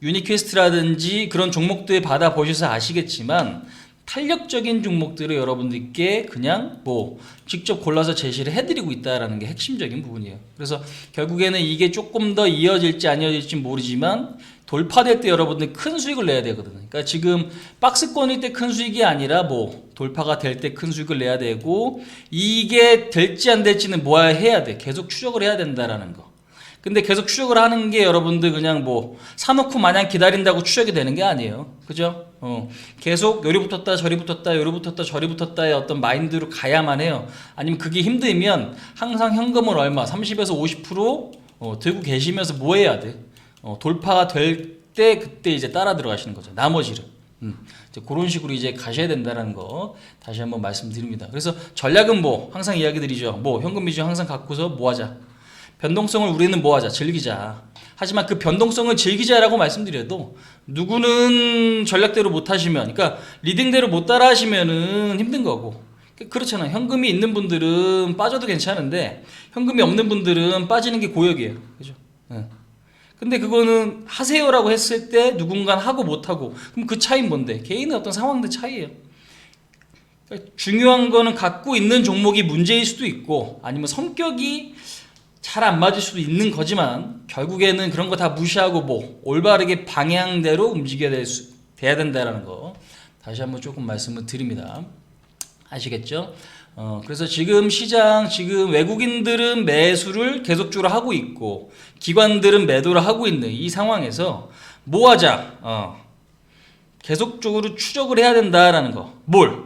유니퀘스트라든지 그런 종목들 받아보셔서 아시겠지만 탄력적인 종목들을 여러분들께 그냥 직접 골라서 제시를 해드리고 있다는 게 핵심적인 부분이에요. 그래서 결국에는 이게 조금 더 이어질지 안 이어질지 모르지만 돌파될 때 여러분들 큰 수익을 내야 되거든요. 그러니까 지금 박스권일 때 큰 수익이 아니라 돌파가 될 때 큰 수익을 내야 되고 이게 될지 안 될지는 해야 돼. 계속 추적을 해야 된다라는 거. 근데 계속 추적을 하는 게 여러분들 그냥 사놓고 마냥 기다린다고 추적이 되는 게 아니에요. 그죠? 계속 요리 붙었다 저리 붙었다 요리 붙었다 저리 붙었다의 어떤 마인드로 가야만 해요. 아니면 그게 힘들면 항상 현금을 얼마 30에서 50% 들고 계시면서 뭐 해야 돼? 돌파가 될 때 그때 이제 따라 들어가시는 거죠. 나머지를. 이제 그런 식으로 이제 가셔야 된다는 거 다시 한번 말씀드립니다. 그래서 전략은 항상 이야기 드리죠. 현금 위주 항상 갖고서 하자? 변동성을 우리는 하자? 즐기자. 하지만 그 변동성을 즐기자라고 말씀드려도 누구는 전략대로 못 하시면, 그러니까 리딩대로 못 따라 하시면은 힘든 거고. 그렇잖아요. 현금이 있는 분들은 빠져도 괜찮은데 현금이 없는 분들은 빠지는 게 고역이에요. 그죠? 근데 그거는 하세요라고 했을 때 누군가는 하고 못하고 그럼 그 차이는 뭔데? 개인의 어떤 상황들 차이예요. 그러니까 중요한 거는 갖고 있는 종목이 문제일 수도 있고 아니면 성격이 잘 안 맞을 수도 있는 거지만 결국에는 그런 거 다 무시하고 올바르게 방향대로 움직여야 돼야 된다는 거 다시 한번 조금 말씀을 드립니다. 아시겠죠? 그래서 지금 시장 외국인들은 매수를 계속적으로 하고 있고 기관들은 매도를 하고 있는 이 상황에서 하자? 계속적으로 추적을 해야 된다라는 거.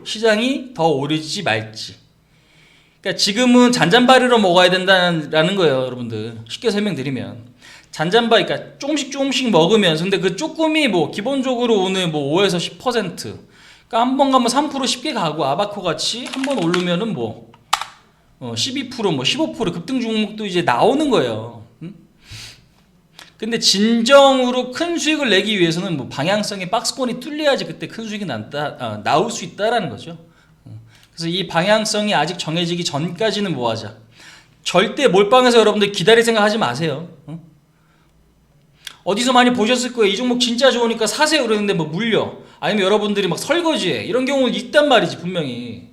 시장이 더 오르지 말지. 그러니까 지금은 잔잔바리로 먹어야 된다는 거예요, 여러분들. 쉽게 설명드리면 잔잔바리, 그러니까 조금씩 먹으면서 근데 그 조금이 기본적으로 오늘 5에서 10%. 그러니까 한 번 가면 3% 쉽게 가고 아바코 같이 한 번 오르면은 12% 15% 급등 종목도 이제 나오는 거예요. 근데 진정으로 큰 수익을 내기 위해서는 방향성의 박스권이 뚫려야지 그때 큰 수익이 나올 수 있다라는 거죠. 그래서 이 방향성이 아직 정해지기 전까지는 하자? 절대 몰빵해서 여러분들 기다릴 생각 하지 마세요. 어디서 많이 보셨을 거예요. 이 종목 진짜 좋으니까 사세요 그러는데 물려. 아니면 여러분들이 설거지해. 이런 경우 있단 말이지 분명히.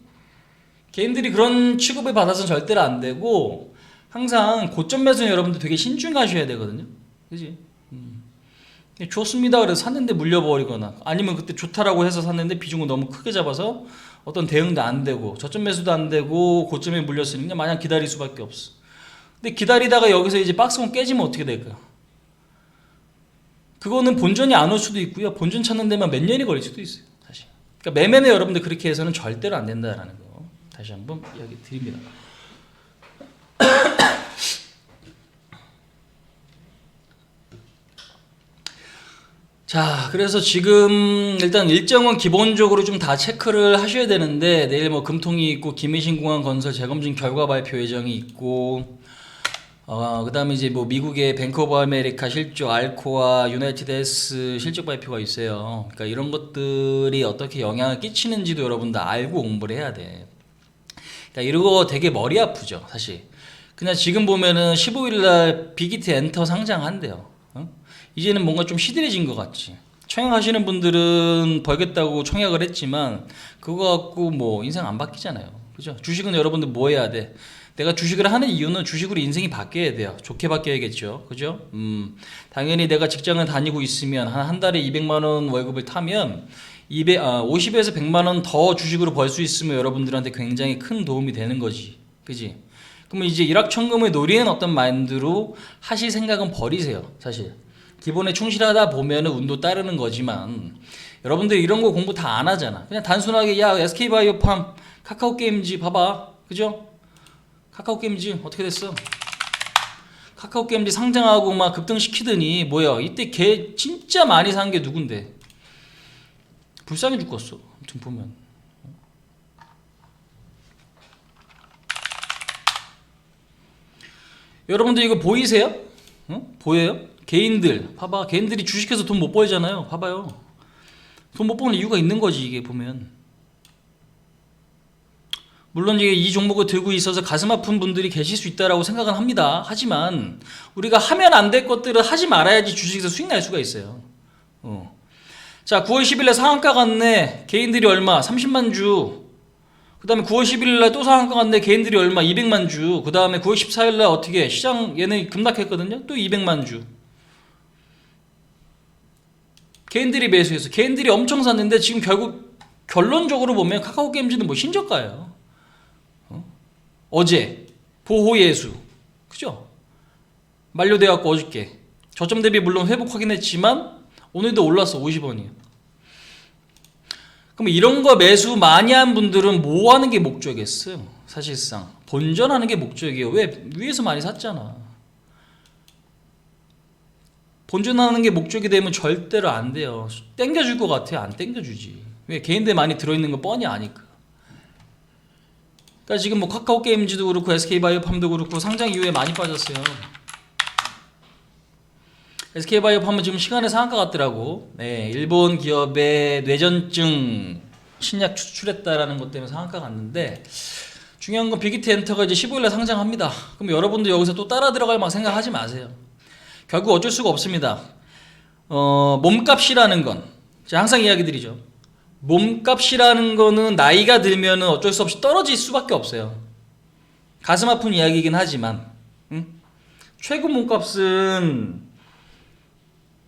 개인들이 그런 취급을 받아서는 절대로 안 되고 항상 고점 매수는 여러분들 되게 신중하셔야 되거든요. 그지? 좋습니다 그래서 샀는데 물려버리거나 아니면 그때 좋다라고 해서 샀는데 비중을 너무 크게 잡아서 어떤 대응도 안 되고 저점 매수도 안 되고 고점에 물렸으니 그냥 마냥 기다릴 수밖에 없어. 근데 기다리다가 여기서 이제 박스권 깨지면 어떻게 될까요? 그거는 본전이 안 올 수도 있고요. 본전 찾는 데만 몇 년이 걸릴 수도 있어요. 사실. 그러니까 매매는 여러분들 그렇게 해서는 절대로 안 된다라는 거 다시 한번 이야기 드립니다. 자, 그래서 지금 일단 일정은 기본적으로 좀 다 체크를 하셔야 되는데 내일 뭐 금통이 있고 김해신공항 건설 재검증 결과 발표 예정이 있고 그다음에 이제 뭐 미국의 뱅크 오브 아메리카 실적 알코아 유나이티드 에스 실적 발표가 있어요. 그러니까 이런 것들이 어떻게 영향을 끼치는지도 여러분들 알고 공부를 해야 돼. 그러니까 이런 거 되게 머리 아프죠, 사실. 그냥 지금 보면은 15일 날 빅히트 엔터 상장한대요. 이제는 뭔가 좀 시들해진 것 같지. 청약하시는 분들은 벌겠다고 청약을 했지만 그거 갖고 뭐 인생 안 바뀌잖아요. 그죠? 주식은 여러분들 뭐 해야 돼? 내가 주식을 하는 이유는 주식으로 인생이 바뀌어야 돼요. 좋게 바뀌어야겠죠. 그죠? 당연히 내가 직장을 다니고 있으면 한 달에 200만 원 월급을 타면 50에서 100만 원 더 주식으로 벌 수 있으면 여러분들한테 굉장히 큰 도움이 되는 거지. 그지? 그러면 이제 일확천금을 노리는 어떤 마인드로 하실 생각은 버리세요. 사실. 기본에 충실하다 보면은 운도 따르는 거지만 여러분들 이런 거 공부 다 안 하잖아. 그냥 단순하게 야 SK바이오팜 카카오게임즈 봐봐. 그죠? 카카오게임즈 어떻게 됐어? 카카오게임즈 상장하고 막 급등시키더니 뭐야 이때 걔 진짜 많이 산 게 누군데? 불쌍해 죽겠어. 아무튼 보면 여러분들 이거 보이세요? 보여요? 개인들 봐봐. 개인들이 주식해서 돈 못 벌잖아요. 봐봐요. 돈 못 버는 이유가 있는 거지. 이게 보면 물론 이게 이 종목을 들고 있어서 가슴 아픈 분들이 계실 수 있다라고 생각은 합니다. 하지만 우리가 하면 안 될 것들을 하지 말아야지 주식에서 수익 날 수가 있어요. 자, 9월 10일에 상한가 갔네. 개인들이 얼마? 30만 주. 그 다음에 9월 11일날 또 상한가 갔네. 개인들이 얼마? 200만 주. 그 다음에 9월 14일날 어떻게 시장 얘네 급락했거든요. 또 200만 주. 개인들이 매수해서 개인들이 엄청 샀는데 지금 결국 결론적으로 보면 카카오게임즈는 뭐 신저가예요. 어제 보호예수 그죠? 만료돼갖고 어저께 저점 대비 물론 회복하긴 했지만 오늘도 올랐어. 50원이에요. 그럼 이런 거 매수 많이 한 분들은 뭐 하는 게 목적이겠어요? 사실상 본전하는 게 목적이에요. 왜? 위에서 많이 샀잖아. 본전하는 게 목적이 되면 절대로 안 돼요. 땡겨줄 것 같아요? 안 땡겨주지. 왜? 개인들 많이 들어있는 거 뻔히 아니까. 그러니까 지금 뭐 카카오게임즈도 그렇고 SK바이오팜도 그렇고 상장 이후에 많이 빠졌어요. SK바이오팜은 지금 시간의 상한가 같더라고. 네, 일본 기업의 뇌전증 신약 추출했다라는 것 때문에 상한가 갔는데 중요한 건 빅히트 엔터가 이제 15일날 상장합니다. 그럼 여러분도 여기서 또 따라 들어갈 막 생각하지 마세요. 결국 어쩔 수가 없습니다. 몸값이라는 건 제가 항상 이야기 드리죠. 몸값이라는 거는 나이가 들면은 어쩔 수 없이 떨어질 수밖에 없어요. 가슴 아픈 이야기이긴 하지만 최고 몸값은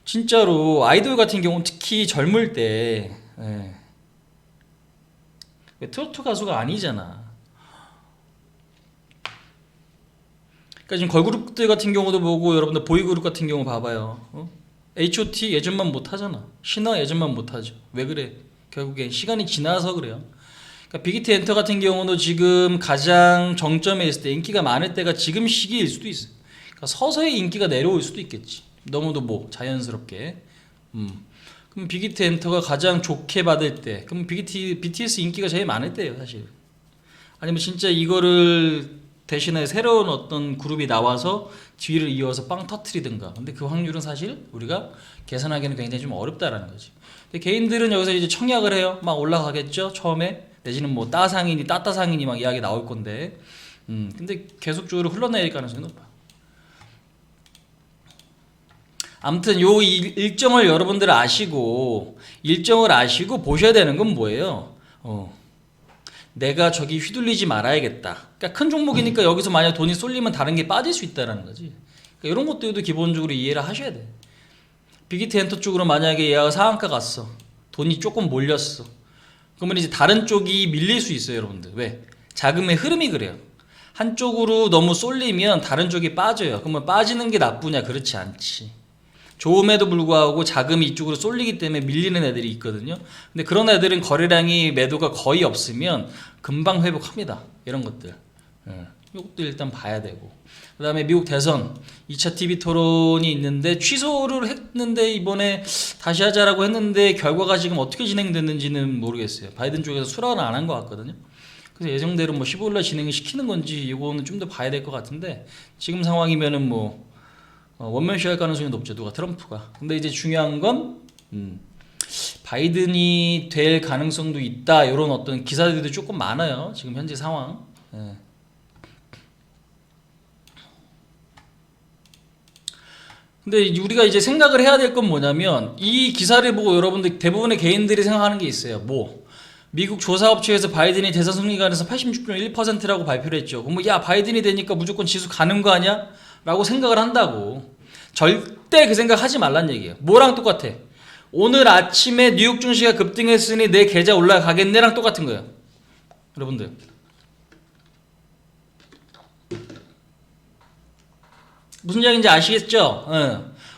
진짜로 아이돌 같은 경우는 특히 젊을 때 트로트 가수가 아니잖아. 그러니까 지금 걸그룹들 같은 경우도 보고 여러분들 보이그룹 같은 경우 봐봐요. H.O.T 예전만 못하잖아. 신화 예전만 못하죠. 왜 그래? 결국에 시간이 지나서 그래요. 그러니까 빅히트 엔터 같은 경우도 지금 가장 정점에 있을 때 인기가 많을 때가 지금 시기일 수도 있어요. 그러니까 서서히 인기가 내려올 수도 있겠지. 너무도 뭐 자연스럽게. 그럼 빅히트 엔터가 가장 좋게 받을 때, 그럼 BTS 인기가 제일 많을 때예요, 사실. 아니면 진짜 이거를 대신에 새로운 어떤 그룹이 나와서 뒤를 이어서 빵 터트리든가. 근데 그 확률은 사실 우리가 계산하기는 굉장히 좀 어렵다라는 거지. 근데 개인들은 여기서 이제 청약을 해요. 막 올라가겠죠, 처음에. 내지는 뭐 따상이니 따따상이니 막 이야기 나올 건데. 근데 계속적으로 흘러내릴 가능성이 높아. 아무튼 요 일정을 여러분들 아시고 보셔야 되는 건 뭐예요? 내가 저기 휘둘리지 말아야겠다. 그러니까 큰 종목이니까 여기서 만약 돈이 쏠리면 다른 게 빠질 수 있다는 거지. 그러니까 이런 것들도 기본적으로 이해를 하셔야 돼. 빅히트 엔터 쪽으로 만약에 얘가 상한가 갔어. 돈이 조금 몰렸어. 그러면 이제 다른 쪽이 밀릴 수 있어요, 여러분들. 왜? 자금의 흐름이 그래요. 한쪽으로 너무 쏠리면 다른 쪽이 빠져요. 그러면 빠지는 게 나쁘냐? 그렇지 않지. 좋음에도 불구하고 자금이 이쪽으로 쏠리기 때문에 밀리는 애들이 있거든요. 근데 그런 애들은 거래량이 매도가 거의 없으면 금방 회복합니다. 이런 것들. 이것도 일단 봐야 되고. 그 다음에 미국 대선 2차 TV 토론이 있는데 취소를 했는데 이번에 다시 하자라고 했는데 결과가 지금 어떻게 진행됐는지는 모르겠어요. 바이든 쪽에서 수락을 안 한 것 같거든요. 그래서 예정대로 뭐 15일날 진행을 시키는 건지 이거는 좀 더 봐야 될 것 같은데 지금 상황이면은 뭐 원맨쇼 할 가능성이 높죠. 누가 트럼프가. 근데 이제 중요한 건 바이든이 될 가능성도 있다. 이런 어떤 기사들도 조금 많아요. 지금 현재 상황. 예. 근데 우리가 이제 생각을 해야 될 건 뭐냐면 이 기사를 보고 여러분들 대부분의 개인들이 생각하는 게 있어요. 뭐 미국 조사업체에서 바이든이 대선 승리 가능성 86.1%라고 발표를 했죠. 그럼 뭐 야 바이든이 되니까 무조건 지수 가는 거 아니야? 라고 생각을 한다고. 절대 그 생각 하지 말란 얘기예요. 뭐랑 똑같아? 오늘 아침에 뉴욕 증시가 급등했으니 내 계좌 올라가겠네랑 똑같은 거예요. 여러분들. 무슨 이야기인지 아시겠죠?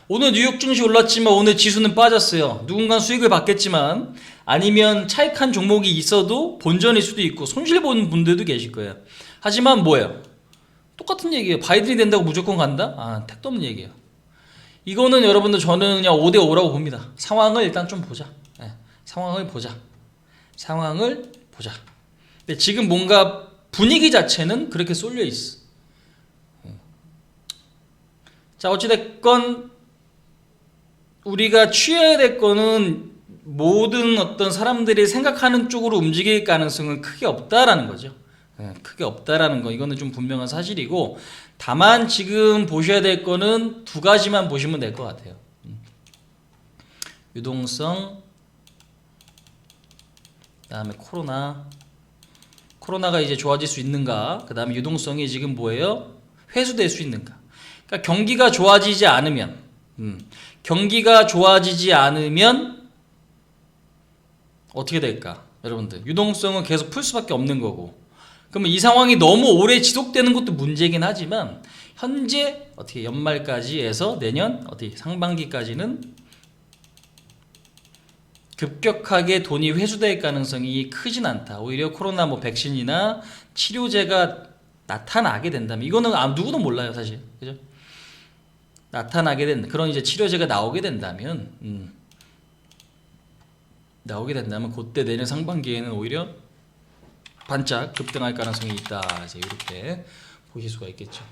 오늘 뉴욕 증시 올랐지만 오늘 지수는 빠졌어요. 누군가 수익을 받겠지만 아니면 차익한 종목이 있어도 본전일 수도 있고 손실 보는 분들도 계실 거예요. 하지만 뭐예요? 똑같은 얘기예요. 바이든이 된다고 무조건 간다? 택도 없는 얘기예요. 이거는 여러분들 저는 그냥 5대5라고 봅니다. 상황을 일단 좀 보자. 상황을 보자. 상황을 보자. 근데 지금 뭔가 분위기 자체는 그렇게 쏠려 있어. 자, 어찌됐건 우리가 취해야 될 거는 모든 어떤 사람들이 생각하는 쪽으로 움직일 가능성은 크게 없다라는 거죠. 크게 없다라는 거, 이거는 좀 분명한 사실이고, 다만 지금 보셔야 될 거는 두 가지만 보시면 될 것 같아요. 유동성, 그 다음에 코로나가 이제 좋아질 수 있는가, 그 다음에 유동성이 지금 뭐예요? 회수될 수 있는가. 그러니까 경기가 좋아지지 않으면 어떻게 될까? 여러분들 유동성은 계속 풀 수밖에 없는 거고, 그러면 이 상황이 너무 오래 지속되는 것도 문제긴 하지만 현재 어떻게 연말까지 해서 내년 어떻게 상반기까지는 급격하게 돈이 회수될 가능성이 크진 않다. 오히려 코로나 뭐 백신이나 치료제가 나타나게 된다면, 이거는 누구도 몰라요 사실, 그죠? 나타나게 된 그런 이제 치료제가 나오게 된다면 그때 내년 상반기에는 오히려 반짝 급등할 가능성이 있다. 이제 이렇게 보실 수가 있겠죠.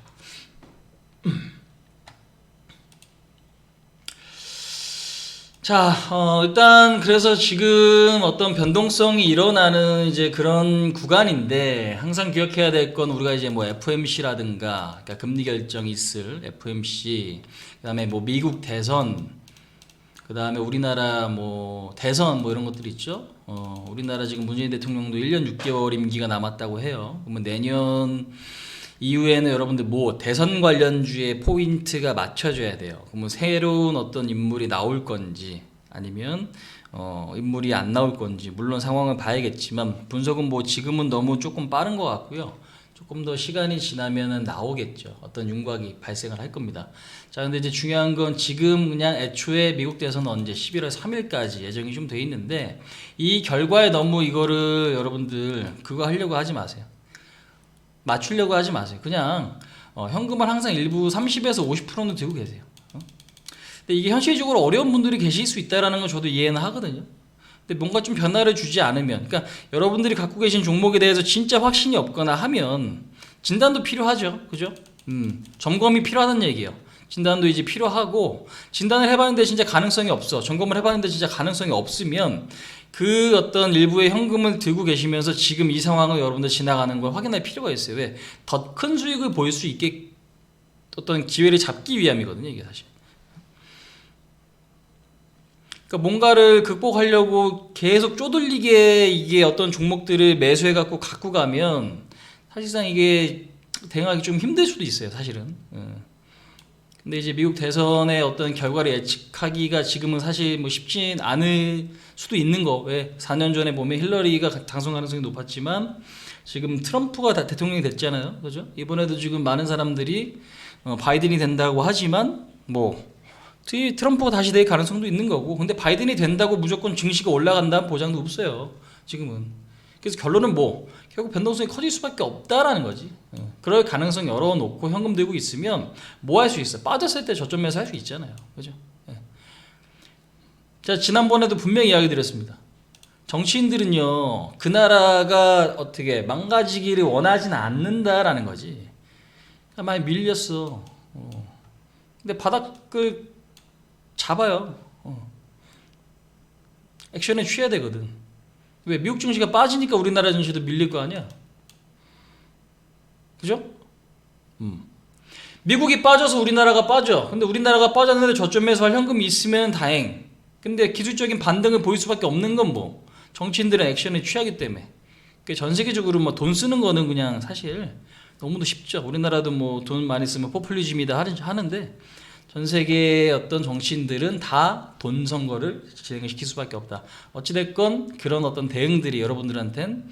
자, 일단 그래서 지금 어떤 변동성이 일어나는 이제 그런 구간인데, 항상 기억해야 될 건 우리가 이제 뭐 FOMC라든가, 그러니까 금리 결정이 있을 FOMC, 그다음에 뭐 미국 대선, 그다음에 우리나라 뭐 대선 뭐 이런 것들이 있죠. 우리나라 지금 문재인 대통령도 1년 6개월 임기가 남았다고 해요. 그러면 내년 이후에는 여러분들 뭐 대선 관련주에 포인트가 맞춰져야 돼요. 그러면 새로운 어떤 인물이 나올 건지 아니면 인물이 안 나올 건지, 물론 상황을 봐야겠지만 분석은 뭐 지금은 너무 조금 빠른 것 같고요. 조금 더 시간이 지나면은 나오겠죠. 어떤 윤곽이 발생을 할 겁니다. 자, 근데 이제 중요한 건 지금 그냥 애초에 미국 대선은 언제 11월 3일까지 예정이 좀 돼 있는데, 이 결과에 너무 이거를 여러분들 그거 하려고 하지 마세요. 맞추려고 하지 마세요. 그냥 현금을 항상 일부 30에서 50%는 들고 계세요. 근데 이게 현실적으로 어려운 분들이 계실 수 있다라는 건 저도 이해는 하거든요. 근데 뭔가 좀 변화를 주지 않으면, 그러니까 여러분들이 갖고 계신 종목에 대해서 진짜 확신이 없거나 하면 진단도 필요하죠. 그죠? 점검이 필요하다는 얘기예요. 진단도 이제 필요하고, 진단을 해봤는데 진짜 가능성이 없어, 점검을 해봤는데 진짜 가능성이 없으면 그 어떤 일부의 현금을 들고 계시면서 지금 이 상황을 여러분들 지나가는 걸 확인할 필요가 있어요. 왜? 더 큰 수익을 보일 수 있게 어떤 기회를 잡기 위함이거든요, 이게 사실. 그러니까 뭔가를 극복하려고 계속 쪼들리게 이게 어떤 종목들을 매수해갖고 갖고 가면 사실상 이게 대응하기 좀 힘들 수도 있어요, 사실은. 근데 이제 미국 대선의 어떤 결과를 예측하기가 지금은 사실 뭐 쉽진 않을 수도 있는 거. 왜? 4년 전에 보면 힐러리가 당선 가능성이 높았지만 지금 트럼프가 다 대통령이 됐잖아요, 그죠? 이번에도 지금 많은 사람들이 바이든이 된다고 하지만 뭐 트럼프가 다시 될 가능성도 있는 거고. 근데 바이든이 된다고 무조건 증시가 올라간다는 보장도 없어요. 지금은. 그래서 결론은 뭐 결국 변동성이 커질 수밖에 없다라는 거지. 그럴 가능성 열어놓고 현금 들고 있으면 뭐 할 수 있어? 빠졌을 때 저점에서 할 수 있잖아요. 그죠? 자, 지난번에도 분명히 이야기 드렸습니다. 정치인들은요, 그 나라가 어떻게 망가지기를 원하진 않는다라는 거지. 많이 밀렸어. 근데 바닥을 잡아요. 액션에 취해야 되거든. 왜? 미국 증시가 빠지니까 우리나라 증시도 밀릴 거 아니야. 그죠? 미국이 빠져서 우리나라가 빠져. 근데 우리나라가 빠졌는데 저점에서 할 현금이 있으면 다행. 근데 기술적인 반등을 보일 수밖에 없는 건 뭐? 정치인들은 액션에 취하기 때문에. 전 세계적으로 뭐 돈 쓰는 거는 그냥 사실 너무도 쉽죠. 우리나라도 뭐 돈 많이 쓰면 포퓰리즘이다 하는데 전 세계의 어떤 정치인들은 다 돈 선거를 진행을 시킬 수밖에 없다. 어찌됐건 그런 어떤 대응들이 여러분들한텐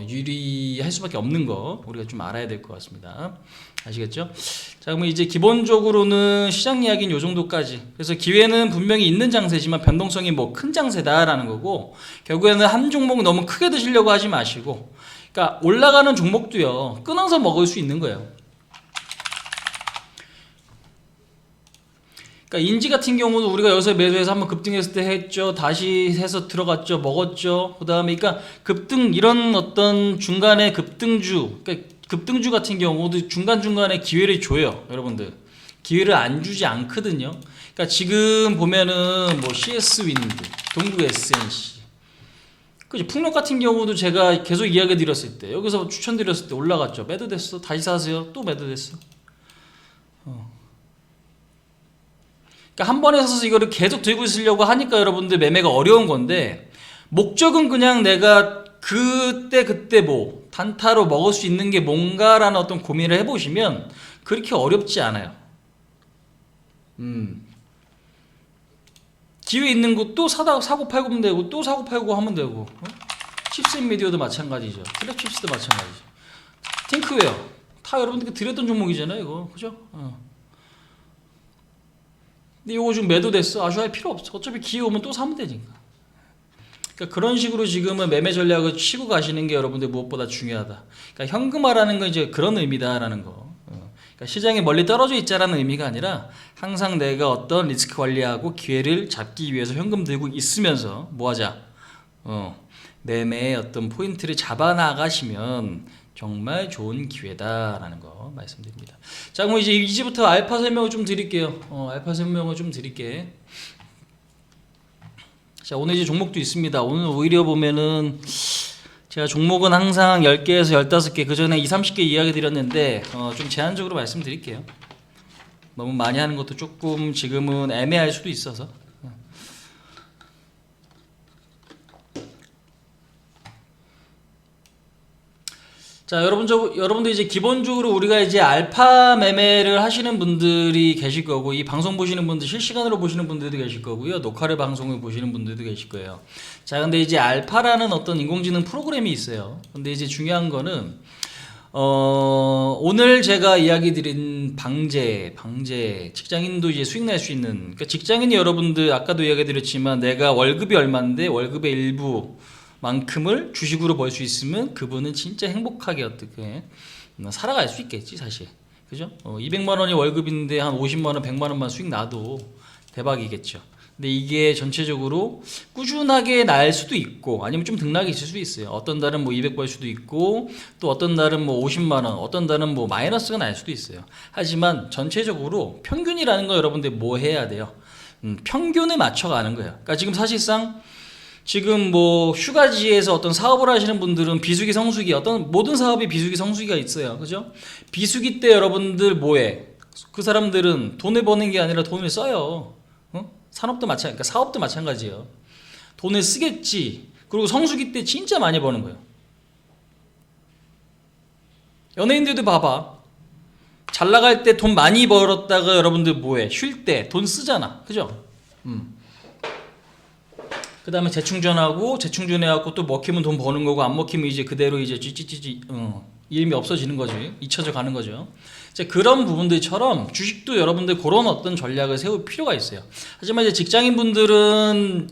유리할 수밖에 없는 거 우리가 좀 알아야 될 것 같습니다. 아시겠죠? 자, 그러면 이제 기본적으로는 시장 이야기는 요 정도까지. 그래서 기회는 분명히 있는 장세지만 변동성이 뭐 큰 장세다라는 거고, 결국에는 한 종목 너무 크게 드시려고 하지 마시고, 그러니까 올라가는 종목도요 끊어서 먹을 수 있는 거예요. 그러니까 인지 같은 경우도 우리가 여기서 매수해서 한번 급등했을 때 했죠. 다시 해서 들어갔죠. 먹었죠. 그 다음에 그러니까 급등 이런 어떤 중간에 급등주, 그러니까 급등주 같은 경우도 중간중간에 기회를 줘요. 여러분들. 기회를 안 주지 않거든요. 그러니까 지금 보면은 뭐 CS 윈드, 동구 SNC. 그죠? 풍력 같은 경우도 제가 계속 이야기 드렸을 때, 여기서 추천드렸을 때 올라갔죠. 매도됐어. 다시 사세요. 또 매도됐어. 그러니까 한 번에 사서 이거를 계속 들고 있으려고 하니까 여러분들 매매가 어려운 건데, 목적은 그냥 내가 그때 뭐 단타로 먹을 수 있는 게 뭔가라는 어떤 고민을 해보시면 그렇게 어렵지 않아요. 기회 있는 거 또 사고 팔고 하면 되고, 또 사고 팔고 하면 되고. 칩스앤미디어도 마찬가지죠. 트랩칩스도 마찬가지죠. 탱크웨어 다 여러분들께 드렸던 종목이잖아요, 이거. 그죠? 근데 이거 지금 매도됐어. 아주 할 필요 없어. 어차피 기회 오면 또 사면 되니까. 그러니까 그런 식으로 지금은 매매 전략을 치고 가시는 게 여러분들 무엇보다 중요하다. 그러니까 현금화라는 건 이제 그런 의미다라는 거. 그러니까 시장에 멀리 떨어져 있자라는 의미가 아니라 항상 내가 어떤 리스크 관리하고 기회를 잡기 위해서 현금 들고 있으면서 뭐하자. 매매의 어떤 포인트를 잡아 나가시면 정말 좋은 기회다라는 거 말씀드립니다. 자, 그럼 이제부터 알파 설명을 좀 드릴게요. 알파 설명을 좀 드릴게. 자, 오늘 이제 종목도 있습니다. 오늘 오히려 보면은 제가 종목은 항상 10개에서 15개, 그 전에 20, 30개 이야기 드렸는데 좀 제한적으로 말씀드릴게요. 너무 많이 하는 것도 조금 지금은 애매할 수도 있어서. 자, 여러분들 이제 기본적으로 우리가 이제 알파 매매를 하시는 분들이 계실 거고, 이 방송 보시는 분들, 실시간으로 보시는 분들도 계실 거고요. 녹화를 방송을 보시는 분들도 계실 거예요. 자, 근데 이제 알파라는 어떤 인공지능 프로그램이 있어요. 근데 이제 중요한 거는, 오늘 제가 이야기 드린 방제, 직장인도 이제 수익 낼 수 있는, 그러니까 직장인이 여러분들 아까도 이야기 드렸지만 내가 월급이 얼마인데 월급의 일부 만큼을 주식으로 벌 수 있으면 그분은 진짜 행복하게 어떻게 살아갈 수 있겠지 사실. 그죠? 200만 원이 월급인데 한 50만 원, 100만 원만 수익 나도 대박이겠죠. 근데 이게 전체적으로 꾸준하게 날 수도 있고 아니면 좀 등락이 있을 수도 있어요. 어떤 달은 뭐 200 벌 수도 있고 또 어떤 달은 뭐 50만 원, 어떤 달은 뭐 마이너스가 날 수도 있어요. 하지만 전체적으로 평균이라는 거 여러분들 뭐 해야 돼요? 평균에 맞춰가는 거예요. 그러니까 지금 사실상 지금 뭐 휴가지에서 어떤 사업을 하시는 분들은 비수기 성수기, 어떤 모든 사업이 비수기 성수기가 있어요. 그죠? 비수기 때 여러분들 뭐해? 그 사람들은 돈을 버는 게 아니라 돈을 써요. 산업도 마찬가지, 그러니까 사업도 마찬가지예요. 돈을 쓰겠지. 그리고 성수기 때 진짜 많이 버는 거예요. 연예인들도 봐봐. 잘 나갈 때 돈 많이 벌었다가 여러분들 뭐해? 쉴 때 돈 쓰잖아. 그죠? 그 다음에 재충전하고 재충전해갖고 또 먹히면 돈 버는 거고 안 먹히면 이제 그대로 이제 찌찌찌찌 이름이 없어지는 거지. 잊혀져 가는 거죠. 이제 그런 부분들처럼 주식도 여러분들 그런 어떤 전략을 세울 필요가 있어요. 하지만 이제 직장인분들은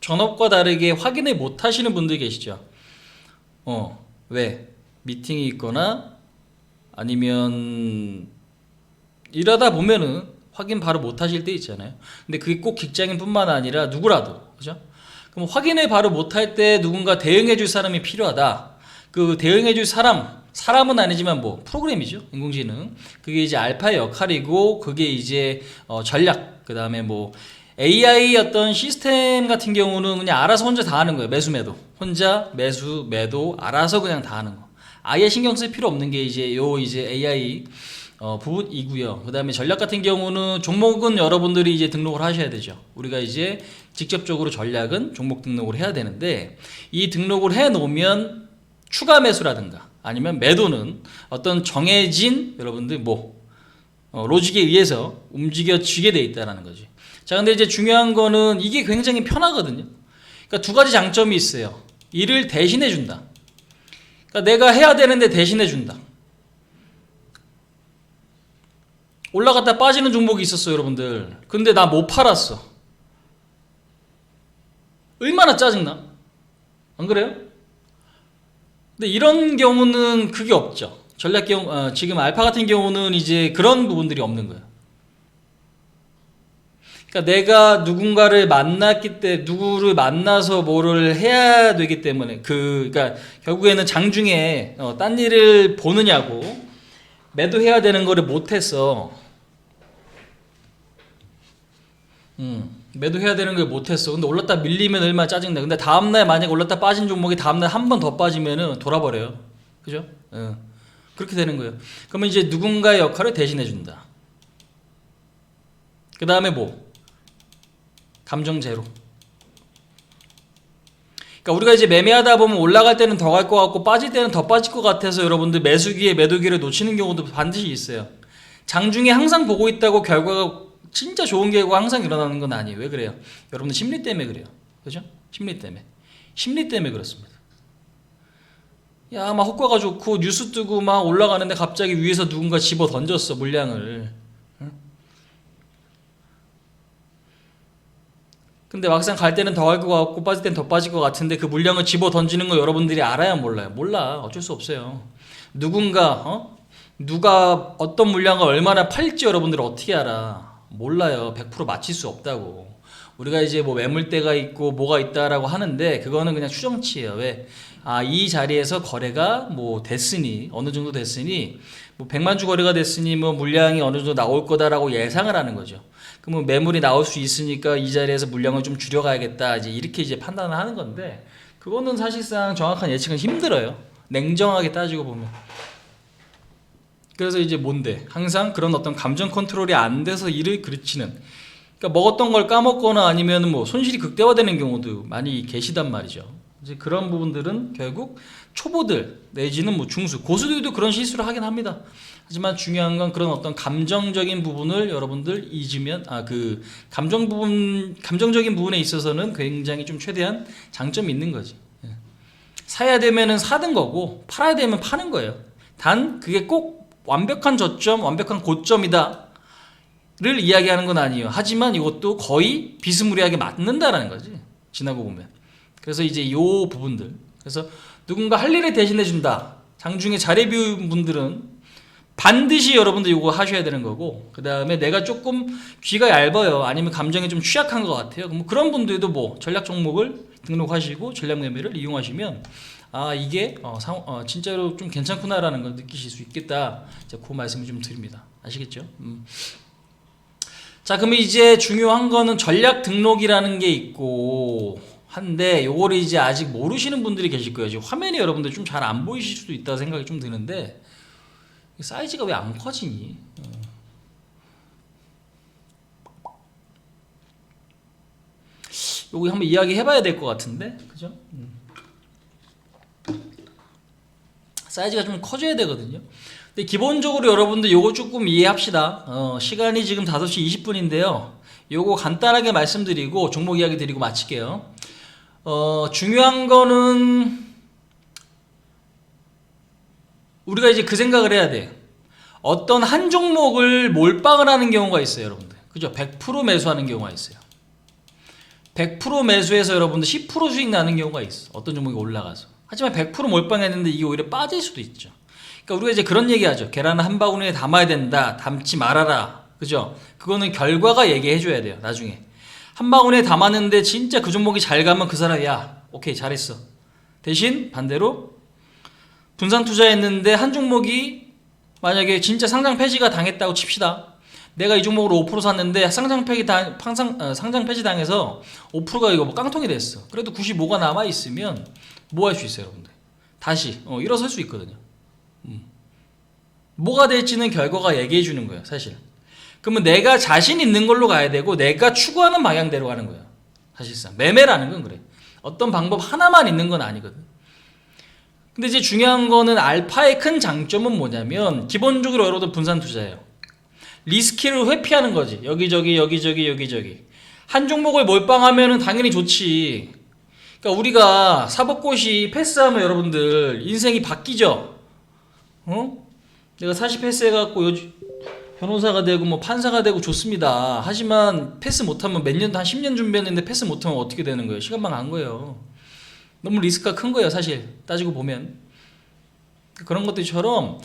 전업과 다르게 확인을 못 하시는 분들 계시죠. 왜? 미팅이 있거나 아니면 일하다 보면은 확인 바로 못 하실 때 있잖아요. 근데 그게 꼭 직장인뿐만 아니라 누구라도, 그죠? 그럼 확인을 바로 못 할 때 누군가 대응해 줄 사람이 필요하다. 그 대응해 줄 사람은 아니지만 뭐 프로그램이죠. 인공지능. 그게 이제 알파의 역할이고, 그게 이제 전략, 그 다음에 뭐 AI 어떤 시스템 같은 경우는 그냥 알아서 혼자 다 하는 거예요. 매수 매도 혼자 매수 매도 알아서 그냥 다 하는 거. 아예 신경 쓸 필요 없는 게 이제 AI 부분이고요. 그 다음에 전략 같은 경우는 종목은 여러분들이 이제 등록을 하셔야 되죠. 우리가 이제 직접적으로 전략은 종목 등록을 해야 되는데, 이 등록을 해 놓으면 추가 매수라든가 아니면 매도는 어떤 정해진 여러분들 로직에 의해서 움직여지게 돼 있다는 거지. 자, 근데 이제 중요한 거는 이게 굉장히 편하거든요. 그러니까 두 가지 장점이 있어요. 일을 대신해 준다. 그러니까 내가 해야 되는데 대신해 준다. 올라갔다 빠지는 종목이 있었어요, 여러분들. 근데 나 못 팔았어. 얼마나 짜증나? 안 그래요? 근데 이런 경우는 그게 없죠. 전략 경우, 지금 알파 같은 경우는 이제 그런 부분들이 없는 거예요. 그러니까 내가 누군가를 누구를 만나서 뭐를 해야 되기 때문에 그러니까 결국에는 장중에 딴 일을 보느냐고 매도해야 되는 거를 못했어. 매도해야 되는 걸 못했어. 근데 올랐다 밀리면 얼마나 짜증나. 근데 다음날 만약에 올랐다 빠진 종목이 다음날 한 번 더 빠지면은 돌아버려요. 그죠? 그렇게 되는 거예요. 그러면 이제 누군가의 역할을 대신해 준다. 그 다음에 감정 제로. 그러니까 우리가 이제 매매하다 보면 올라갈 때는 더 갈 것 같고 빠질 때는 더 빠질 것 같아서 여러분들 매수기에 매도기를 놓치는 경우도 반드시 있어요. 장중에 항상 보고 있다고 결과가 진짜 좋은 결과가 항상 일어나는 건 아니에요. 왜 그래요? 여러분들 심리 때문에 그래요. 그죠? 심리 때문에 그렇습니다. 막 효과가 좋고 뉴스 뜨고 막 올라가는데 갑자기 위에서 누군가 집어 던졌어, 물량을. 근데 막상 갈 때는 더 갈 것 같고 빠질 때는 더 빠질 것 같은데 그 물량을 집어 던지는 거 여러분들이 알아야 몰라요? 몰라. 어쩔 수 없어요. 누가 어떤 물량을 얼마나 팔지 여러분들이 어떻게 알아? 몰라요. 100% 맞힐 수 없다고. 우리가 이제 매물대가 있고 뭐가 있다라고 하는데 그거는 그냥 추정치예요. 왜? 이 자리에서 거래가 됐으니 어느 정도 됐으니 100만 주 거래가 됐으니 물량이 어느 정도 나올 거다라고 예상을 하는 거죠. 그러면 매물이 나올 수 있으니까 이 자리에서 물량을 좀 줄여가야겠다. 이렇게 이제 판단을 하는 건데 그거는 사실상 정확한 예측은 힘들어요. 냉정하게 따지고 보면. 그래서 이제 항상 그런 어떤 감정 컨트롤이 안 돼서 일을 그르치는. 그러니까 먹었던 걸 까먹거나 아니면 손실이 극대화되는 경우도 많이 계시단 말이죠. 이제 그런 부분들은 결국 초보들 내지는 중수, 고수들도 그런 실수를 하긴 합니다. 하지만 중요한 건 그런 어떤 감정적인 부분을 여러분들 잊으면 감정적인 부분에 있어서는 굉장히 좀 최대한 장점이 있는 거지. 사야 되면은 사는 거고 팔아야 되면 파는 거예요. 단 그게 꼭 완벽한 저점, 완벽한 고점이다 를 이야기하는 건 아니에요. 하지만 이것도 거의 비스무리하게 맞는다라는 거지. 지나고 보면. 그래서 이제 요 부분들. 그래서 누군가 할 일을 대신해 준다. 장중에 잘해 비운 분들은 반드시 여러분들 이거 하셔야 되는 거고, 그 다음에 내가 조금 귀가 얇아요. 아니면 감정이 좀 취약한 것 같아요. 그런 분들도 전략 종목을 등록하시고 전략 매매를 이용하시면 이게 진짜로 좀 괜찮구나라는 걸 느끼실 수 있겠다. 그 말씀을 좀 드립니다. 아시겠죠? 자, 그러면 이제 중요한 거는 전략 등록이라는 게 있고 한데 요거를 이제 아직 모르시는 분들이 계실 거예요. 지금 화면이 여러분들 좀 잘 안 보이실 수도 있다 생각이 좀 드는데 사이즈가 왜 안 커지니? 요거 한번 이야기 해봐야 될 것 같은데, 그죠? 사이즈가 좀 커져야 되거든요. 근데 기본적으로 여러분들 요거 조금 이해합시다. 시간이 지금 5시 20분인데요. 요거 간단하게 말씀드리고 종목 이야기 드리고 마칠게요. 중요한 거는 우리가 이제 그 생각을 해야 돼. 어떤 한 종목을 몰빵을 하는 경우가 있어요, 여러분들. 그죠? 100% 매수하는 경우가 있어요. 100% 매수해서 여러분들 10% 수익 나는 경우가 있어. 어떤 종목이 올라가서. 하지만 100% 몰빵했는데 이게 오히려 빠질 수도 있죠. 그러니까 우리가 이제 그런 얘기하죠. 계란을 한 바구니에 담아야 된다. 담지 말아라. 그죠? 그거는 결과가 얘기해줘야 돼요. 나중에. 한 바구니에 담았는데 진짜 그 종목이 잘 가면 그 사람 야 오케이 잘했어. 대신 반대로 분산 투자했는데 한 종목이 만약에 진짜 상장 폐지가 당했다고 칩시다. 내가 이 종목으로 5% 샀는데 상장 폐지 당해서 5%가 이거 뭐 깡통이 됐어. 그래도 95가 남아 있으면 뭐 할 수 있어요, 여러분들? 다시 일어설 수 있거든요. 뭐가 될지는 결과가 얘기해 주는 거예요, 사실. 그러면 내가 자신 있는 걸로 가야 되고 내가 추구하는 방향대로 가는 거예요. 사실상 매매라는 건 그래. 어떤 방법 하나만 있는 건 아니거든. 근데 이제 중요한 거는 알파의 큰 장점은 뭐냐면 기본적으로 여러분들 분산 투자예요. 리스크를 회피하는 거지. 여기저기 한 종목을 몰빵하면은 당연히 좋지. 그러니까 우리가 사법고시 패스하면 여러분들 인생이 바뀌죠. 내가 사시 패스해갖고 변호사가 되고 뭐 판사가 되고 좋습니다. 하지만 패스 못하면 몇 년, 한 10년 준비했는데 패스 못하면 어떻게 되는 거예요? 시간만 간 거예요. 너무 리스크가 큰 거예요, 사실. 따지고 보면. 그런 것들처럼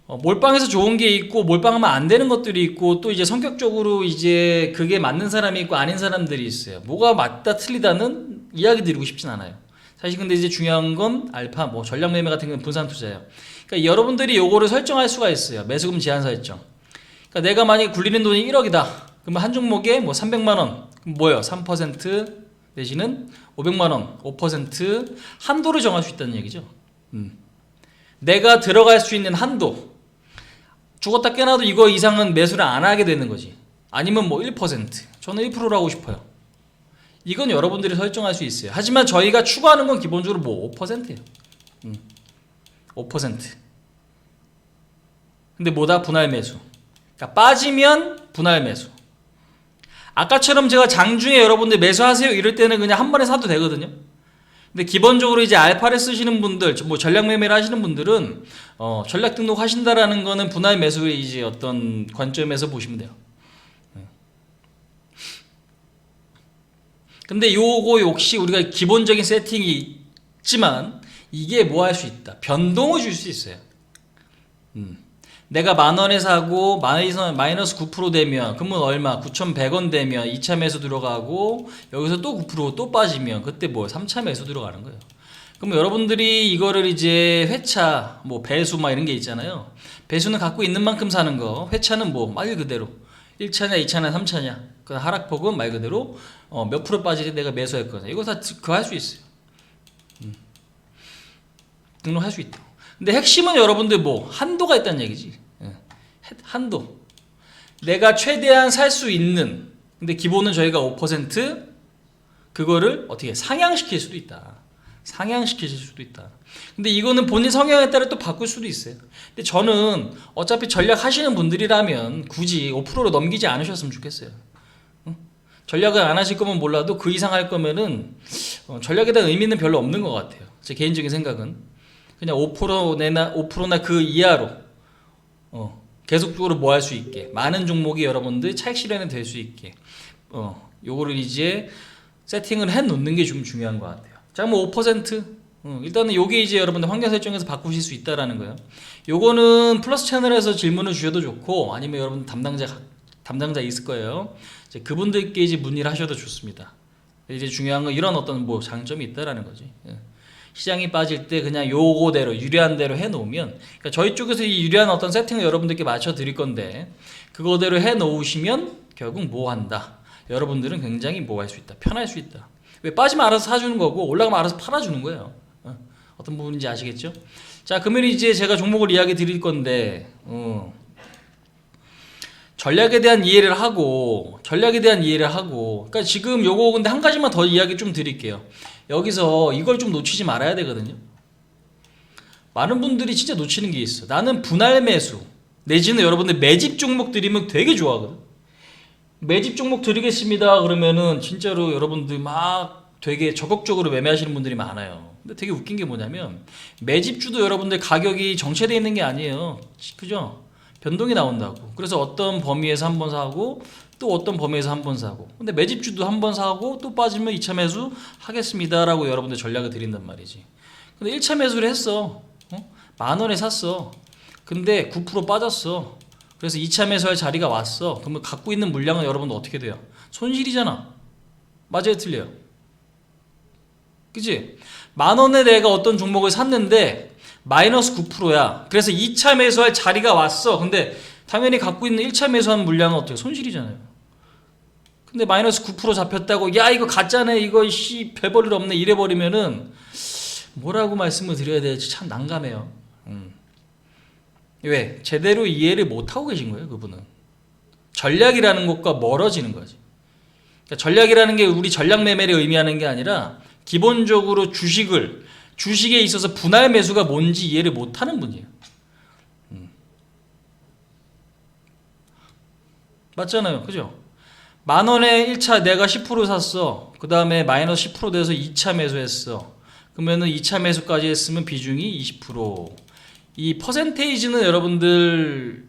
몰빵해서 좋은 게 있고 몰빵하면 안 되는 것들이 있고 또 이제 성격적으로 이제 그게 맞는 사람이 있고 아닌 사람들이 있어요. 뭐가 맞다 틀리다는 이야기 드리고 싶진 않아요. 사실 근데 이제 중요한 건 알파 뭐 전략 매매 같은 건 분산 투자예요. 그러니까 여러분들이 요거를 설정할 수가 있어요. 매수금 제한 설정. 그러니까 내가 만약에 굴리는 돈이 1억이다. 그러면 한 종목에 뭐 300만 원. 그럼 뭐예요? 3% 내지는 500만 원, 5% 한도를 정할 수 있다는 얘기죠. 내가 들어갈 수 있는 한도. 죽었다 깨나도 이거 이상은 매수를 안 하게 되는 거지. 아니면 뭐 1%. 저는 1%로 하고 싶어요. 이건 여러분들이 설정할 수 있어요. 하지만 저희가 추구하는 건 기본적으로 뭐 5%예요. 5%. 근데 뭐다? 분할 매수. 그러니까 빠지면 분할 매수. 아까처럼 제가 장중에 여러분들 매수하세요 이럴 때는 그냥 한 번에 사도 되거든요. 근데 기본적으로 이제 알파를 쓰시는 분들, 뭐 전략 매매를 하시는 분들은 전략 등록 하신다라는 거는 분할 매수의 이제 어떤 관점에서 보시면 돼요. 근데 요거 역시 우리가 기본적인 세팅이 있지만 이게 뭐 할 수 있다. 변동을 줄 수 있어요. 내가 10,000원에 사고 마이너스 9% 되면 그러면 얼마? 9,100원 되면 2차 매수 들어가고 여기서 또 9% 빠지면 그때 뭐 3차 매수 들어가는 거예요. 그럼 여러분들이 이거를 이제 회차 뭐 배수 막 이런 게 있잖아요. 배수는 갖고 있는 만큼 사는 거, 회차는 뭐 말 그대로 1차냐 2차냐 3차냐 그 하락폭은 말 그대로 몇 프로 빠지지 내가 매수했거든요. 이거 다 그거 할 수 있어요. 등록할 수 있다. 근데 핵심은 여러분들 뭐 한도가 있다는 얘기지. 한도. 내가 최대한 살 수 있는. 근데 기본은 저희가 5% 그거를 어떻게 상향시킬 수도 있다. 상향시킬 수도 있다. 근데 이거는 본인 성향에 따라 또 바꿀 수도 있어요. 근데 저는 어차피 전략 하시는 분들이라면 굳이 5%로 넘기지 않으셨으면 좋겠어요. 전략을 안 하실 거면 몰라도 그 이상 할 거면은 전략에 대한 의미는 별로 없는 것 같아요. 제 개인적인 생각은. 그냥 5%나 그 이하로 계속적으로 뭐 할 수 있게 많은 종목이 여러분들 차익 실현이 될 수 있게 요거를 이제 세팅을 해 놓는 게 좀 중요한 것 같아요. 자, 뭐 5% 일단은 요게 이제 여러분들 환경 설정에서 바꾸실 수 있다라는 거예요. 요거는 플러스 채널에서 질문을 주셔도 좋고 아니면 여러분 담당자 있을 거예요. 이제 그분들께 이제 문의를 하셔도 좋습니다. 이제 중요한 건 이런 어떤 뭐 장점이 있다라는 거지. 시장이 빠질 때 그냥 요거대로 유리한 대로 해놓으면 그러니까 저희 쪽에서 이 유리한 어떤 세팅을 여러분들께 맞춰 드릴 건데 그거대로 해놓으시면 결국 뭐 한다. 여러분들은 굉장히 뭐 할 수 있다. 편할 수 있다. 왜 빠지면 알아서 사주는 거고 올라가면 알아서 팔아주는 거예요. 어떤 부분인지 아시겠죠? 자, 그러면 이제 제가 종목을 이야기 드릴 건데 전략에 대한 이해를 하고 그러니까 지금 요거 근데 한 가지만 더 이야기 좀 드릴게요. 여기서 이걸 좀 놓치지 말아야 되거든요. 많은 분들이 진짜 놓치는 게 있어. 나는 분할 매수 내지는 여러분들 매집 종목 드리면 되게 좋아하거든. 매집 종목 드리겠습니다 그러면은 진짜로 여러분들 막 되게 적극적으로 매매하시는 분들이 많아요. 근데 되게 웃긴 게 뭐냐면 매집주도 여러분들 가격이 정체되어 있는 게 아니에요. 그죠? 변동이 나온다고. 그래서 어떤 범위에서 한 번 사고 또 어떤 범위에서 한 번 사고. 근데 매집주도 한 번 사고 또 빠지면 2차 매수 하겠습니다라고 여러분들 전략을 드린단 말이지. 근데 1차 매수를 했어. 만 원에 샀어. 근데 9% 빠졌어. 그래서 2차 매수할 자리가 왔어. 그러면 갖고 있는 물량은 여러분들 어떻게 돼요? 손실이잖아. 맞아요, 틀려요? 그치? 만 원에 내가 어떤 종목을 샀는데 마이너스 9%야. 그래서 2차 매수할 자리가 왔어. 근데 당연히 갖고 있는 1차 매수한 물량은 어때요? 손실이잖아요. 근데 마이너스 9% 잡혔다고 야 이거 가짜네 이거 씨 배버릴 없네 이래버리면은 뭐라고 말씀을 드려야 될지 참 난감해요. 왜? 제대로 이해를 못하고 계신 거예요, 그분은. 전략이라는 것과 멀어지는 거지. 그러니까 전략이라는 게 우리 전략 매매를 의미하는 게 아니라 기본적으로 주식에 있어서 분할 매수가 뭔지 이해를 못하는 분이에요. 맞잖아요, 그죠? 만 원에 1차 내가 10% 샀어. 그 다음에 마이너스 10% 돼서 2차 매수했어. 그러면은 2차 매수까지 했으면 비중이 20%. 이 퍼센테이지는 여러분들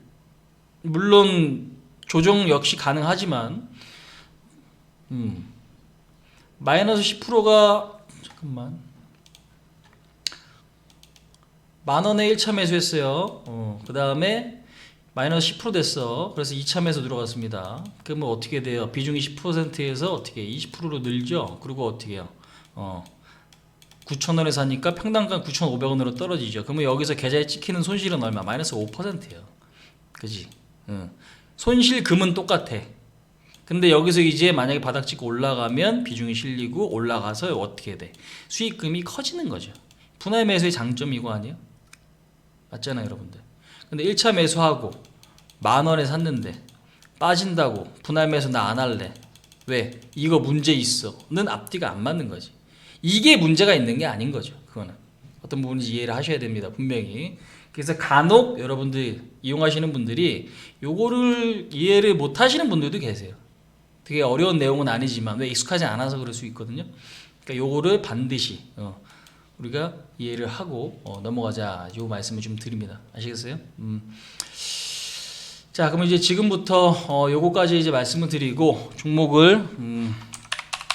물론 조정 역시 가능하지만 마이너스 10%가 잠깐만 만 원에 1차 매수했어요. 그 다음에 마이너스 10% 됐어. 그래서 2차 매수 들어갔습니다. 그러면 어떻게 돼요? 비중이 10%에서 어떻게 20%로 늘죠? 그리고 어떻게 해요? 9,000원에 사니까 평당가 9,500원으로 떨어지죠. 그러면 여기서 계좌에 찍히는 손실은 얼마? 마이너스 5%예요. 그지? 손실금은 똑같아. 근데 여기서 이제 만약에 바닥 찍고 올라가면 비중이 실리고 올라가서 어떻게 돼? 수익금이 커지는 거죠. 분할 매수의 장점이 이거 아니에요? 맞잖아요, 여러분들. 근데 1차 매수하고 만 원에 샀는데 빠진다고 분할 매수 나 안 할래. 왜? 이거 문제 있어.는 앞뒤가 안 맞는 거지. 이게 문제가 있는 게 아닌 거죠. 그거는 어떤 부분인지 이해를 하셔야 됩니다. 분명히. 그래서 간혹 여러분들 이용하시는 분들이 요거를 이해를 못 하시는 분들도 계세요. 되게 어려운 내용은 아니지만 왜 익숙하지 않아서 그럴 수 있거든요. 그러니까 요거를 반드시 우리가 이해를 하고 넘어가자 요 말씀을 좀 드립니다. 아시겠어요? 자, 그럼 이제 지금부터 요거까지 이제 말씀을 드리고 종목을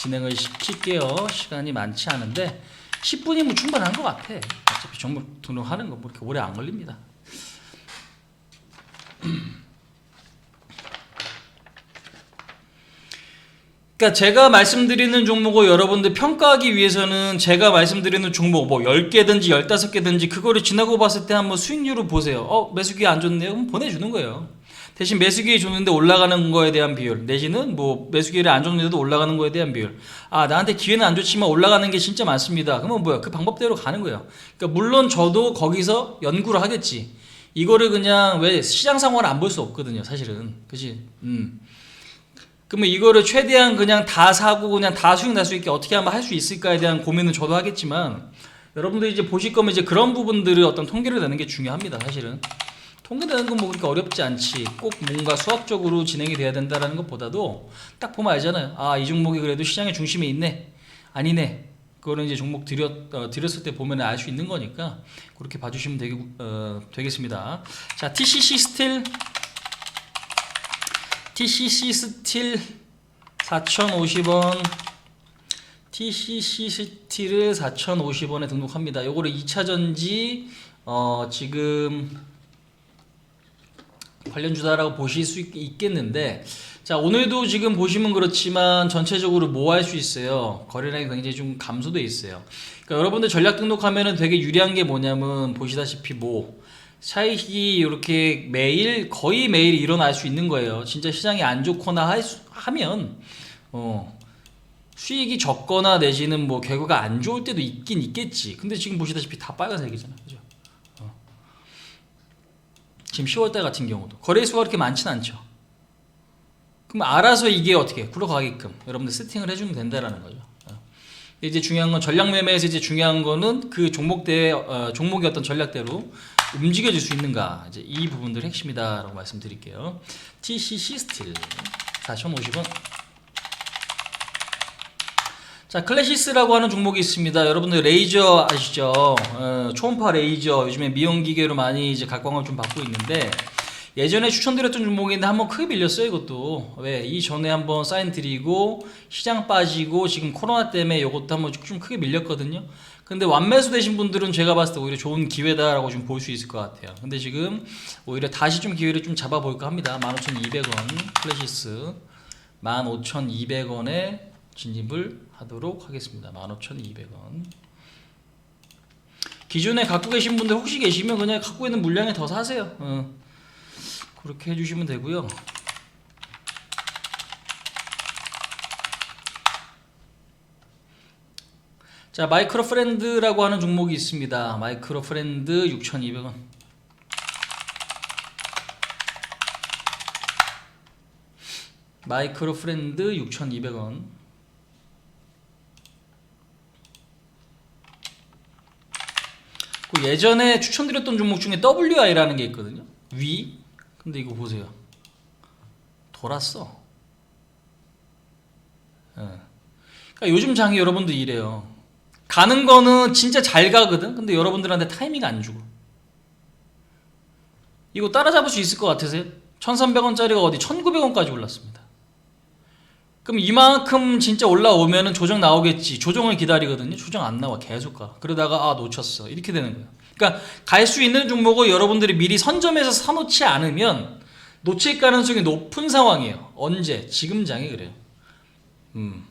진행을 시킬게요. 시간이 많지 않은데 10분이면 충분한 것 같아. 어차피 종목 등록하는 거 뭐 이렇게 오래 안 걸립니다. 그러니까 제가 말씀드리는 종목을 여러분들 평가하기 위해서는 제가 말씀드리는 종목 뭐 10개든지 15개든지 그거를 지나고 봤을 때 한번 수익률을 보세요. 매수기회 안 좋네요. 그럼 보내주는 거예요. 대신 매수기회 좋는데 올라가는 거에 대한 비율 내지는 뭐 매수기회를 안 좋는데도 올라가는 거에 대한 비율. 나한테 기회는 안 좋지만 올라가는 게 진짜 많습니다. 그러면 뭐야? 그 방법대로 가는 거예요. 그러니까 물론 저도 거기서 연구를 하겠지. 이거를 그냥 왜 시장 상황을 안 볼 수 없거든요. 사실은. 그치? 그러면 이거를 최대한 그냥 다 사고 그냥 다 수익 날 수 있게 어떻게 하면 할 수 있을까에 대한 고민은 저도 하겠지만 여러분들 이제 보실 거면 이제 그런 부분들을 어떤 통계를 내는 게 중요합니다. 사실은 통계 내는 건 뭐 그렇게 어렵지 않지. 꼭 뭔가 수학적으로 진행이 돼야 된다라는 것보다도 딱 보면 알잖아요. 이 종목이 그래도 시장의 중심에 있네, 아니네. 그거는 이제 종목 드렸을 때 보면 알 수 있는 거니까 그렇게 봐주시면 되겠습니다. 자, TCC 스틸 4,050원, TCC 스틸을 4,050원에 등록합니다. 요거를 2차전지 지금 관련주다라고 보실 수 있겠는데, 자, 오늘도 지금 보시면 그렇지만 전체적으로 뭐 할 수 있어요? 거래량이 굉장히 좀 감소돼 있어요. 그러니까 여러분들 전략 등록하면은 되게 유리한 게 뭐냐면 보시다시피 차익이 이렇게 거의 매일 일어날 수 있는 거예요. 진짜 시장이 안 좋거나 하면 수익이 적거나 내지는 뭐 결과가 안 좋을 때도 있긴 있겠지. 근데 지금 보시다시피 다 빨간색이잖아, 그죠? 지금 10월달 같은 경우도 거래수가 그렇게 많진 않죠. 그럼 알아서 이게 어떻게 굴러가게끔 여러분들 세팅을 해주면 된다라는 거죠. 이제 중요한 건 전략 매매에서 이제 중요한 거는 그 종목의 어떤 전략대로 움직여질 수 있는가, 이제 이 부분들 핵심이다라고 말씀드릴게요. TCC 스틸 4,050원. 자, 클래시스라고 하는 종목이 있습니다. 여러분들 레이저 아시죠? 초음파 레이저 요즘에 미용 기계로 많이 이제 각광을 좀 받고 있는데 예전에 추천드렸던 종목인데 한번 크게 밀렸어요. 이것도 왜 이전에 한번 사인 드리고 시장 빠지고 지금 코로나 때문에 이것도 한번 좀 크게 밀렸거든요. 근데 완매수 되신 분들은 제가 봤을 때 오히려 좋은 기회다라고 좀 볼 수 있을 것 같아요. 근데 지금 오히려 다시 좀 기회를 좀 잡아볼까 합니다. 15,200원 플래시스 15,200원에 진입을 하도록 하겠습니다. 15,200원. 기존에 갖고 계신 분들 혹시 계시면 그냥 갖고 있는 물량에 더 사세요. 그렇게 해주시면 되고요. 자, 마이크로 프렌드라고 하는 종목이 있습니다. 마이크로 프렌드 6,200원. 마이크로 프렌드 6,200원. 그 예전에 추천드렸던 종목 중에 WI라는 게 있거든요. 위. 근데 이거 보세요. 돌았어. 그러니까 요즘 장이 여러분들 이래요. 가는 거는 진짜 잘 가거든. 근데 여러분들한테 타이밍 안 주고. 이거 따라잡을 수 있을 것 같으세요? 1,300원짜리가 어디 1,900원까지 올랐습니다. 그럼 이만큼 진짜 올라오면은 조정 나오겠지. 조정을 기다리거든요. 조정 안 나와. 계속 가. 그러다가 놓쳤어. 이렇게 되는 거예요. 그러니까 갈 수 있는 종목을 여러분들이 미리 선점해서 사놓지 않으면 놓칠 가능성이 높은 상황이에요. 언제? 지금 장이 그래요. 그럼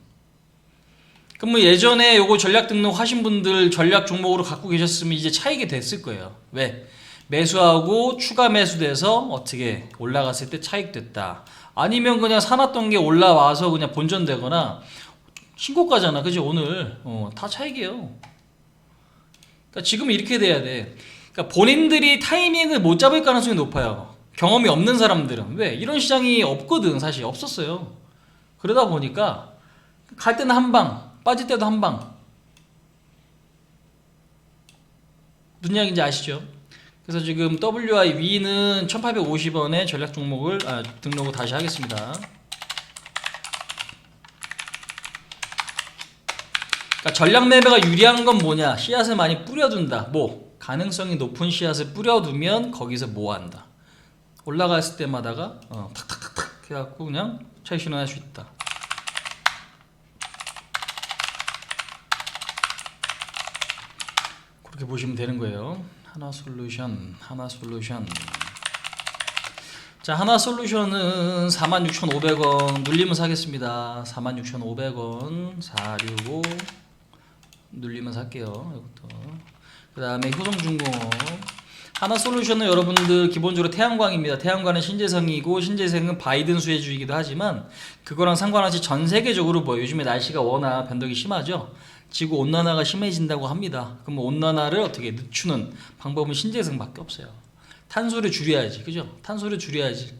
뭐 예전에 요거 전략 등록하신 분들 전략 종목으로 갖고 계셨으면 이제 차익이 됐을 거예요. 왜? 매수하고 추가 매수돼서 어떻게 올라갔을 때 차익 됐다. 아니면 그냥 사놨던 게 올라와서 그냥 본전되거나 신고가잖아. 그지? 오늘 다 차익이에요. 그러니까 지금 이렇게 돼야 돼. 그러니까 본인들이 타이밍을 못 잡을 가능성이 높아요. 경험이 없는 사람들은. 왜? 이런 시장이 없거든. 사실 없었어요. 그러다 보니까 갈 때는 한 방, 빠질 때도 한 방. 무슨 이야기인지 아시죠? 그래서 지금 WI 위는 1850원에 전략 종목을 등록을 다시 하겠습니다. 그러니까 전략 매매가 유리한 건 뭐냐? 씨앗을 많이 뿌려둔다. 뭐 가능성이 높은 씨앗을 뿌려두면 거기서 뭐 한다. 올라갔을 때마다가 탁탁탁탁 해갖고 그냥 차익 실현할 수 있다. 그렇게 보시면 되는 거예요. 하나솔루션. 자, 하나솔루션은 46,500원 눌리면 사겠습니다. 46,500원 465 눌리면 살게요. 이것도. 그 다음에 효성중공업. 하나솔루션은 여러분들 기본적으로 태양광입니다. 태양광은 신재생이고 신재생은 바이든 수혜주이기도 하지만 그거랑 상관없이 전 세계적으로 뭐 요즘에 날씨가 워낙 변덕이 심하죠. 지구 온난화가 심해진다고 합니다. 그럼 온난화를 어떻게 늦추는 방법은 신재생밖에 없어요. 탄소를 줄여야지, 그죠? 탄소를 줄여야지.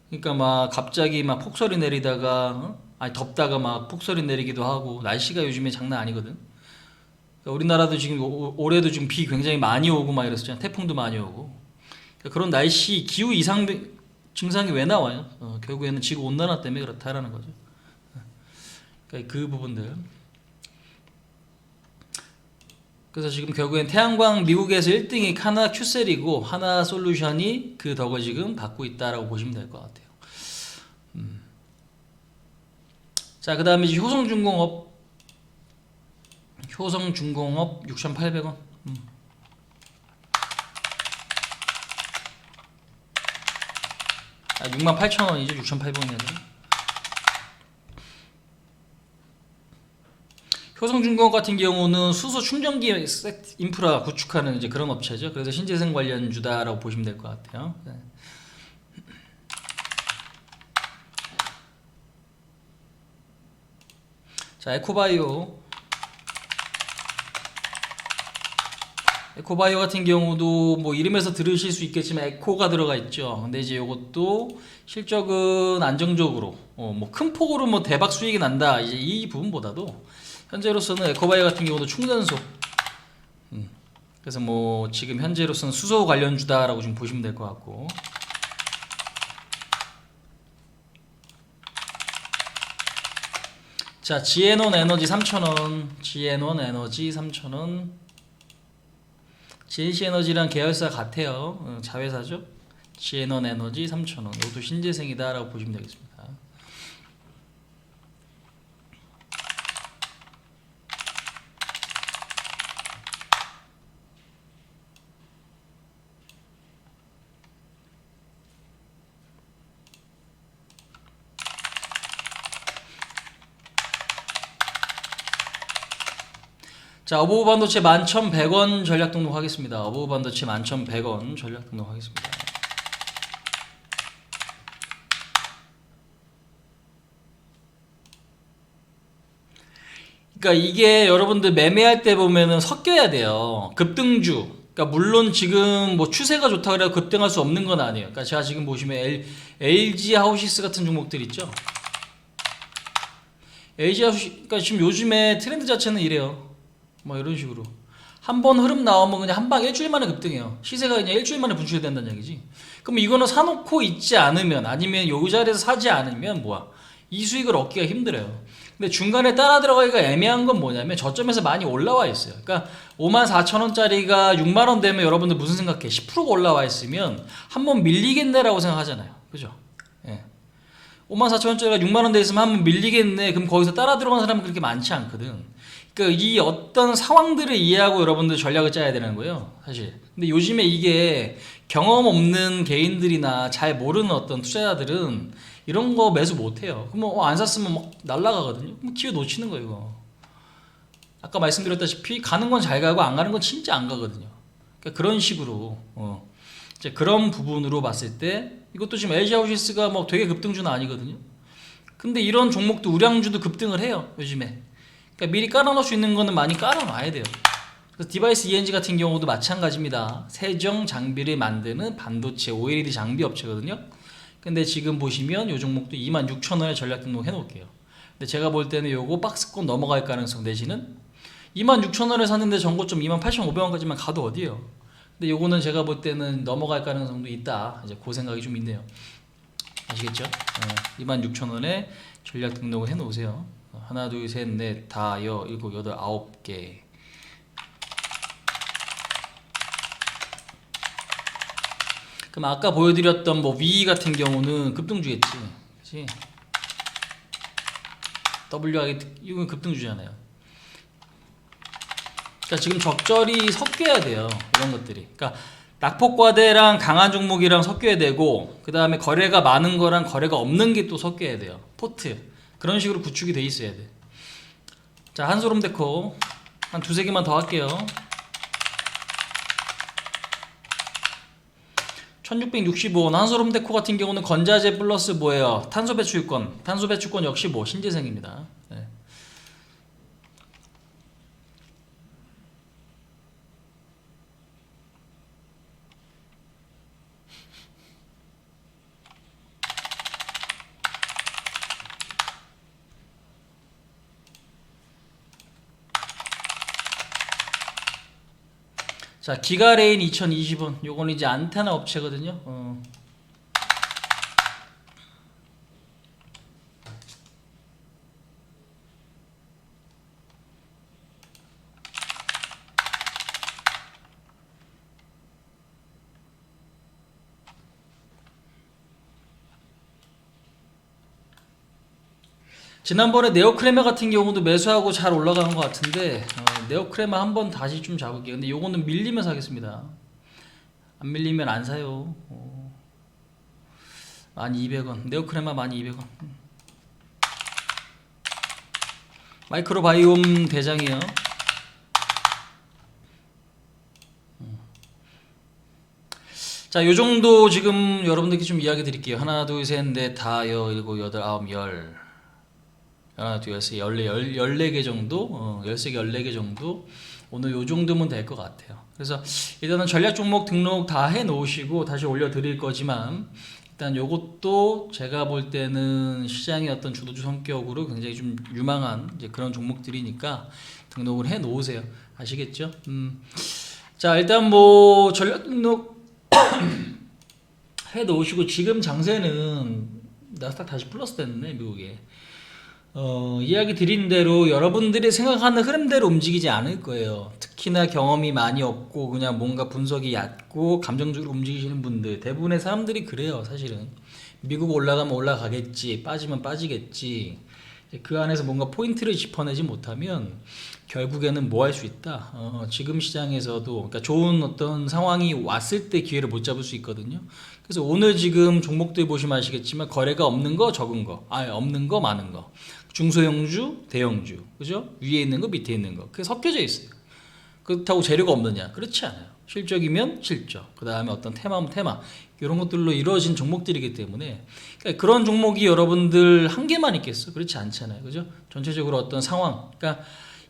그러니까 막 갑자기 막 폭설이 내리다가 덥다가 막 폭설이 내리기도 하고 날씨가 요즘에 장난 아니거든. 그러니까 우리나라도 지금 올해도 지금 비 굉장히 많이 오고 막 이랬었잖아요. 태풍도 많이 오고. 그러니까 그런 날씨 기후 이상 증상이 왜 나와요? 결국에는 지구 온난화 때문에 그렇다라는 거죠. 그러니까 그 부분들. 그래서 지금 결국엔 태양광 미국에서 1등이 하나 큐셀이고 하나 솔루션이 그 덕을 지금 받고 있다라고 보시면 될 것 같아요. 자, 그 다음에 효성중공업 6,800원. 68,000원이죠. 6,800원이야. 효성중공업 같은 경우는 수소 충전기 인프라 구축하는 이제 그런 업체죠. 그래서 신재생 관련주다라고 보시면 될 것 같아요. 네. 자, 에코바이오 같은 경우도 뭐 이름에서 들으실 수 있겠지만 에코가 들어가 있죠. 근데 이제 이것도 실적은 안정적으로 뭐 큰 폭으로 뭐 대박 수익이 난다 이제 이 부분보다도 현재로서는 에코바이오 같은 경우도 충전소 그래서 뭐 지금 현재로서는 수소 관련주다라고 좀 보시면 될 것 같고. 자, 지에논 에너지 3,000원, 지에논 에너지 3,000원. GNC 에너지랑 계열사 같아요. 자회사죠. 시에넌 에너지 3,000원. 이것도 신재생이다라고 보시면 되겠습니다. 자, 어보브 반도체 11,100원 전략 등록하겠습니다. 어보브 반도체 11,100원 전략 등록하겠습니다. 그러니까 이게 여러분들 매매할 때 보면은 섞여야 돼요. 급등주. 그러니까 물론 지금 뭐 추세가 좋다 그래서 급등할 수 없는 건 아니에요. 그러니까 제가 지금 보시면 LG 하우시스 같은 종목들 있죠. LG 하우시스, 그러니까 지금 요즘에 트렌드 자체는 이래요. 뭐 이런 식으로 한 번 흐름 나오면 그냥 한 방 일주일 만에 급등해요. 시세가 그냥 일주일 만에 분출된다는 얘기지. 그럼 이거는 사놓고 있지 않으면, 아니면 요 자리에서 사지 않으면 뭐야, 이 수익을 얻기가 힘들어요. 근데 중간에 따라 들어가기가 애매한 건 뭐냐면 저점에서 많이 올라와 있어요. 그러니까 54,000원짜리가 6만원 되면 여러분들 무슨 생각해? 10%가 올라와 있으면 한번 밀리겠네라고 생각하잖아요. 그죠? 예. 54,000원짜리가 6만원 돼 있으면 한번 밀리겠네. 그럼 거기서 따라 들어간 사람은 그렇게 많지 않거든. 그러니까 이 어떤 상황들을 이해하고 여러분들 전략을 짜야 되는 거예요, 사실. 근데 요즘에 이게 경험 없는 개인들이나 잘 모르는 어떤 투자자들은 이런 거 매수 못 해요. 그럼 안 샀으면 막 날라가거든요. 그럼 기회 놓치는 거예요, 이거. 아까 말씀드렸다시피 가는 건 잘 가고 안 가는 건 진짜 안 가거든요. 그러니까 그런 식으로 이제 그런 부분으로 봤을 때 이것도 지금 LG 하우시스가 뭐 되게 급등주는 아니거든요. 근데 이런 종목도 우량주도 급등을 해요, 요즘에. 그러니까 미리 깔아놓을 수 있는 거는 많이 깔아놔야 돼요. 그래서 디바이스 ENG 같은 경우도 마찬가지입니다. 세정 장비를 만드는 반도체 OLED 장비 업체거든요. 근데 지금 보시면 이 종목도 26,000원에 전략 등록 해놓을게요. 근데 제가 볼 때는 요거 박스권 넘어갈 가능성 내지는 26,000원에 샀는데 전고점 28,500원까지만 가도 어디에요. 근데 요거는 제가 볼 때는 넘어갈 가능성도 있다. 이제 그 생각이 좀 있네요. 아시겠죠? 26,000원에 전략 등록을 해놓으세요. 하나, 둘, 셋, 넷, 다, 여, 일곱, 여덟, 9개. 그럼 아까 보여드렸던 뭐 V 같은 경우는 급등주겠지, 그렇지? WI 이건 급등주잖아요. 그러니까 지금 적절히 섞여야 돼요, 이런 것들이. 그러니까 낙폭과대랑 강한 종목이랑 섞여야 되고, 그 다음에 거래가 많은 거랑 거래가 없는 게 또 섞여야 돼요. 포트 그런 식으로 구축이 돼 있어야 돼. 자, 한솔홈데코 한 두세 개만 더 할게요. 1665원 한솔홈데코 같은 경우는 건자재 플러스 뭐예요? 탄소배출권. 탄소배출권 역시 뭐 신재생입니다. 네. 자, 기가레인 2020원. 요건 이제 안테나 업체거든요. 지난번에 네오크레마 같은 경우도 매수하고 잘 올라가는 것 같은데 네오크레마 한번 다시 좀 잡을게요. 근데 요거는 밀리면 사겠습니다. 안 밀리면 안 사요. 1200원. 네오크레마 1200원. 마이크로바이옴 대장이요. 자, 요정도 지금 여러분들께 좀 이야기 드릴게요. 하나, 둘, 셋, 넷, 다, 여, 일곱, 여덟, 아홉, 열. 하나, 둘, 셋, 14개 정도? 13개, 14개 정도? 오늘 요 정도면 될 것 같아요. 그래서 일단은 전략 종목 등록 다 해 놓으시고 다시 올려드릴 거지만, 일단 요것도 제가 볼 때는 시장의 어떤 주도주 성격으로 굉장히 좀 유망한 이제 그런 종목들이니까 등록을 해 놓으세요. 아시겠죠? 자, 일단 뭐 전략 등록 해 놓으시고, 지금 장세는 나스닥 다시 플러스 됐네, 미국에. 이야기 드린 대로 여러분들이 생각하는 흐름대로 움직이지 않을 거예요. 특히나 경험이 많이 없고 그냥 뭔가 분석이 얕고 감정적으로 움직이시는 분들, 대부분의 사람들이 그래요. 사실은 미국 올라가면 올라가겠지, 빠지면 빠지겠지. 그 안에서 뭔가 포인트를 짚어내지 못하면 결국에는 뭐 할 수 있다. 지금 시장에서도 그러니까 좋은 어떤 상황이 왔을 때 기회를 못 잡을 수 있거든요. 그래서 오늘 지금 종목들 보시면 아시겠지만 거래가 없는 거, 적은 거, 없는 거, 많은 거, 중소형주, 대형주, 그죠? 위에 있는 거, 밑에 있는 거, 그게 섞여져 있어요. 그렇다고 재료가 없느냐? 그렇지 않아요. 실적이면 실적, 그 다음에 어떤 테마면 테마, 이런 것들로 이루어진 종목들이기 때문에 그러니까 그런 종목이 여러분들 한 개만 있겠어? 그렇지 않잖아요, 그죠? 전체적으로 어떤 상황, 그러니까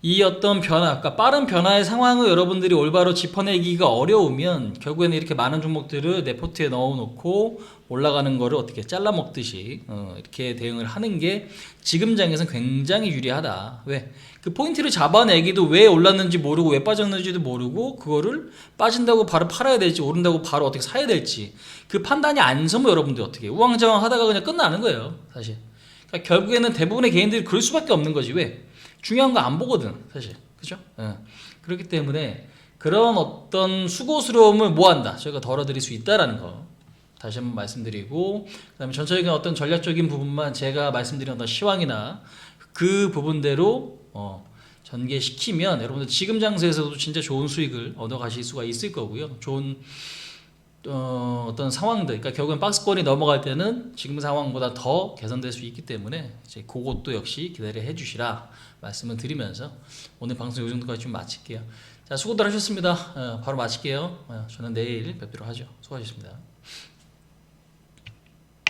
이 어떤 변화, 그러니까 빠른 변화의 상황을 여러분들이 올바로 짚어내기가 어려우면 결국에는 이렇게 많은 종목들을 내 포트에 넣어놓고 올라가는 거를 어떻게 잘라 먹듯이 이렇게 대응을 하는 게 지금 장에서는 굉장히 유리하다. 왜? 그 포인트를 잡아내기도 왜 올랐는지 모르고 왜 빠졌는지도 모르고 그거를 빠진다고 바로 팔아야 될지 오른다고 바로 어떻게 사야 될지 그 판단이 안 서면 여러분들 어떻게 우왕좌왕 하다가 그냥 끝나는 거예요, 사실. 그러니까 결국에는 대부분의 개인들이 그럴 수밖에 없는 거지. 왜? 중요한 거 안 보거든, 사실. 그죠? 그렇기 때문에 그런 어떤 수고스러움을 뭐 한다? 저희가 덜어드릴 수 있다라는 거 다시 한번 말씀드리고, 그다음에 전체적인 어떤 전략적인 부분만 제가 말씀드린 어떤 시황이나 그 부분대로 전개시키면 여러분들 지금 장세에서도 진짜 좋은 수익을 얻어가실 수가 있을 거고요. 좋은 어떤 상황들, 그러니까 결국엔 박스권이 넘어갈 때는 지금 상황보다 더 개선될 수 있기 때문에 이제 그것도 역시 기대를 해주시라 말씀을 드리면서 오늘 방송 이 정도까지 좀 마칠게요. 자, 수고들 하셨습니다. 바로 마칠게요. 저는 내일 뵙도록 하죠. 수고하셨습니다.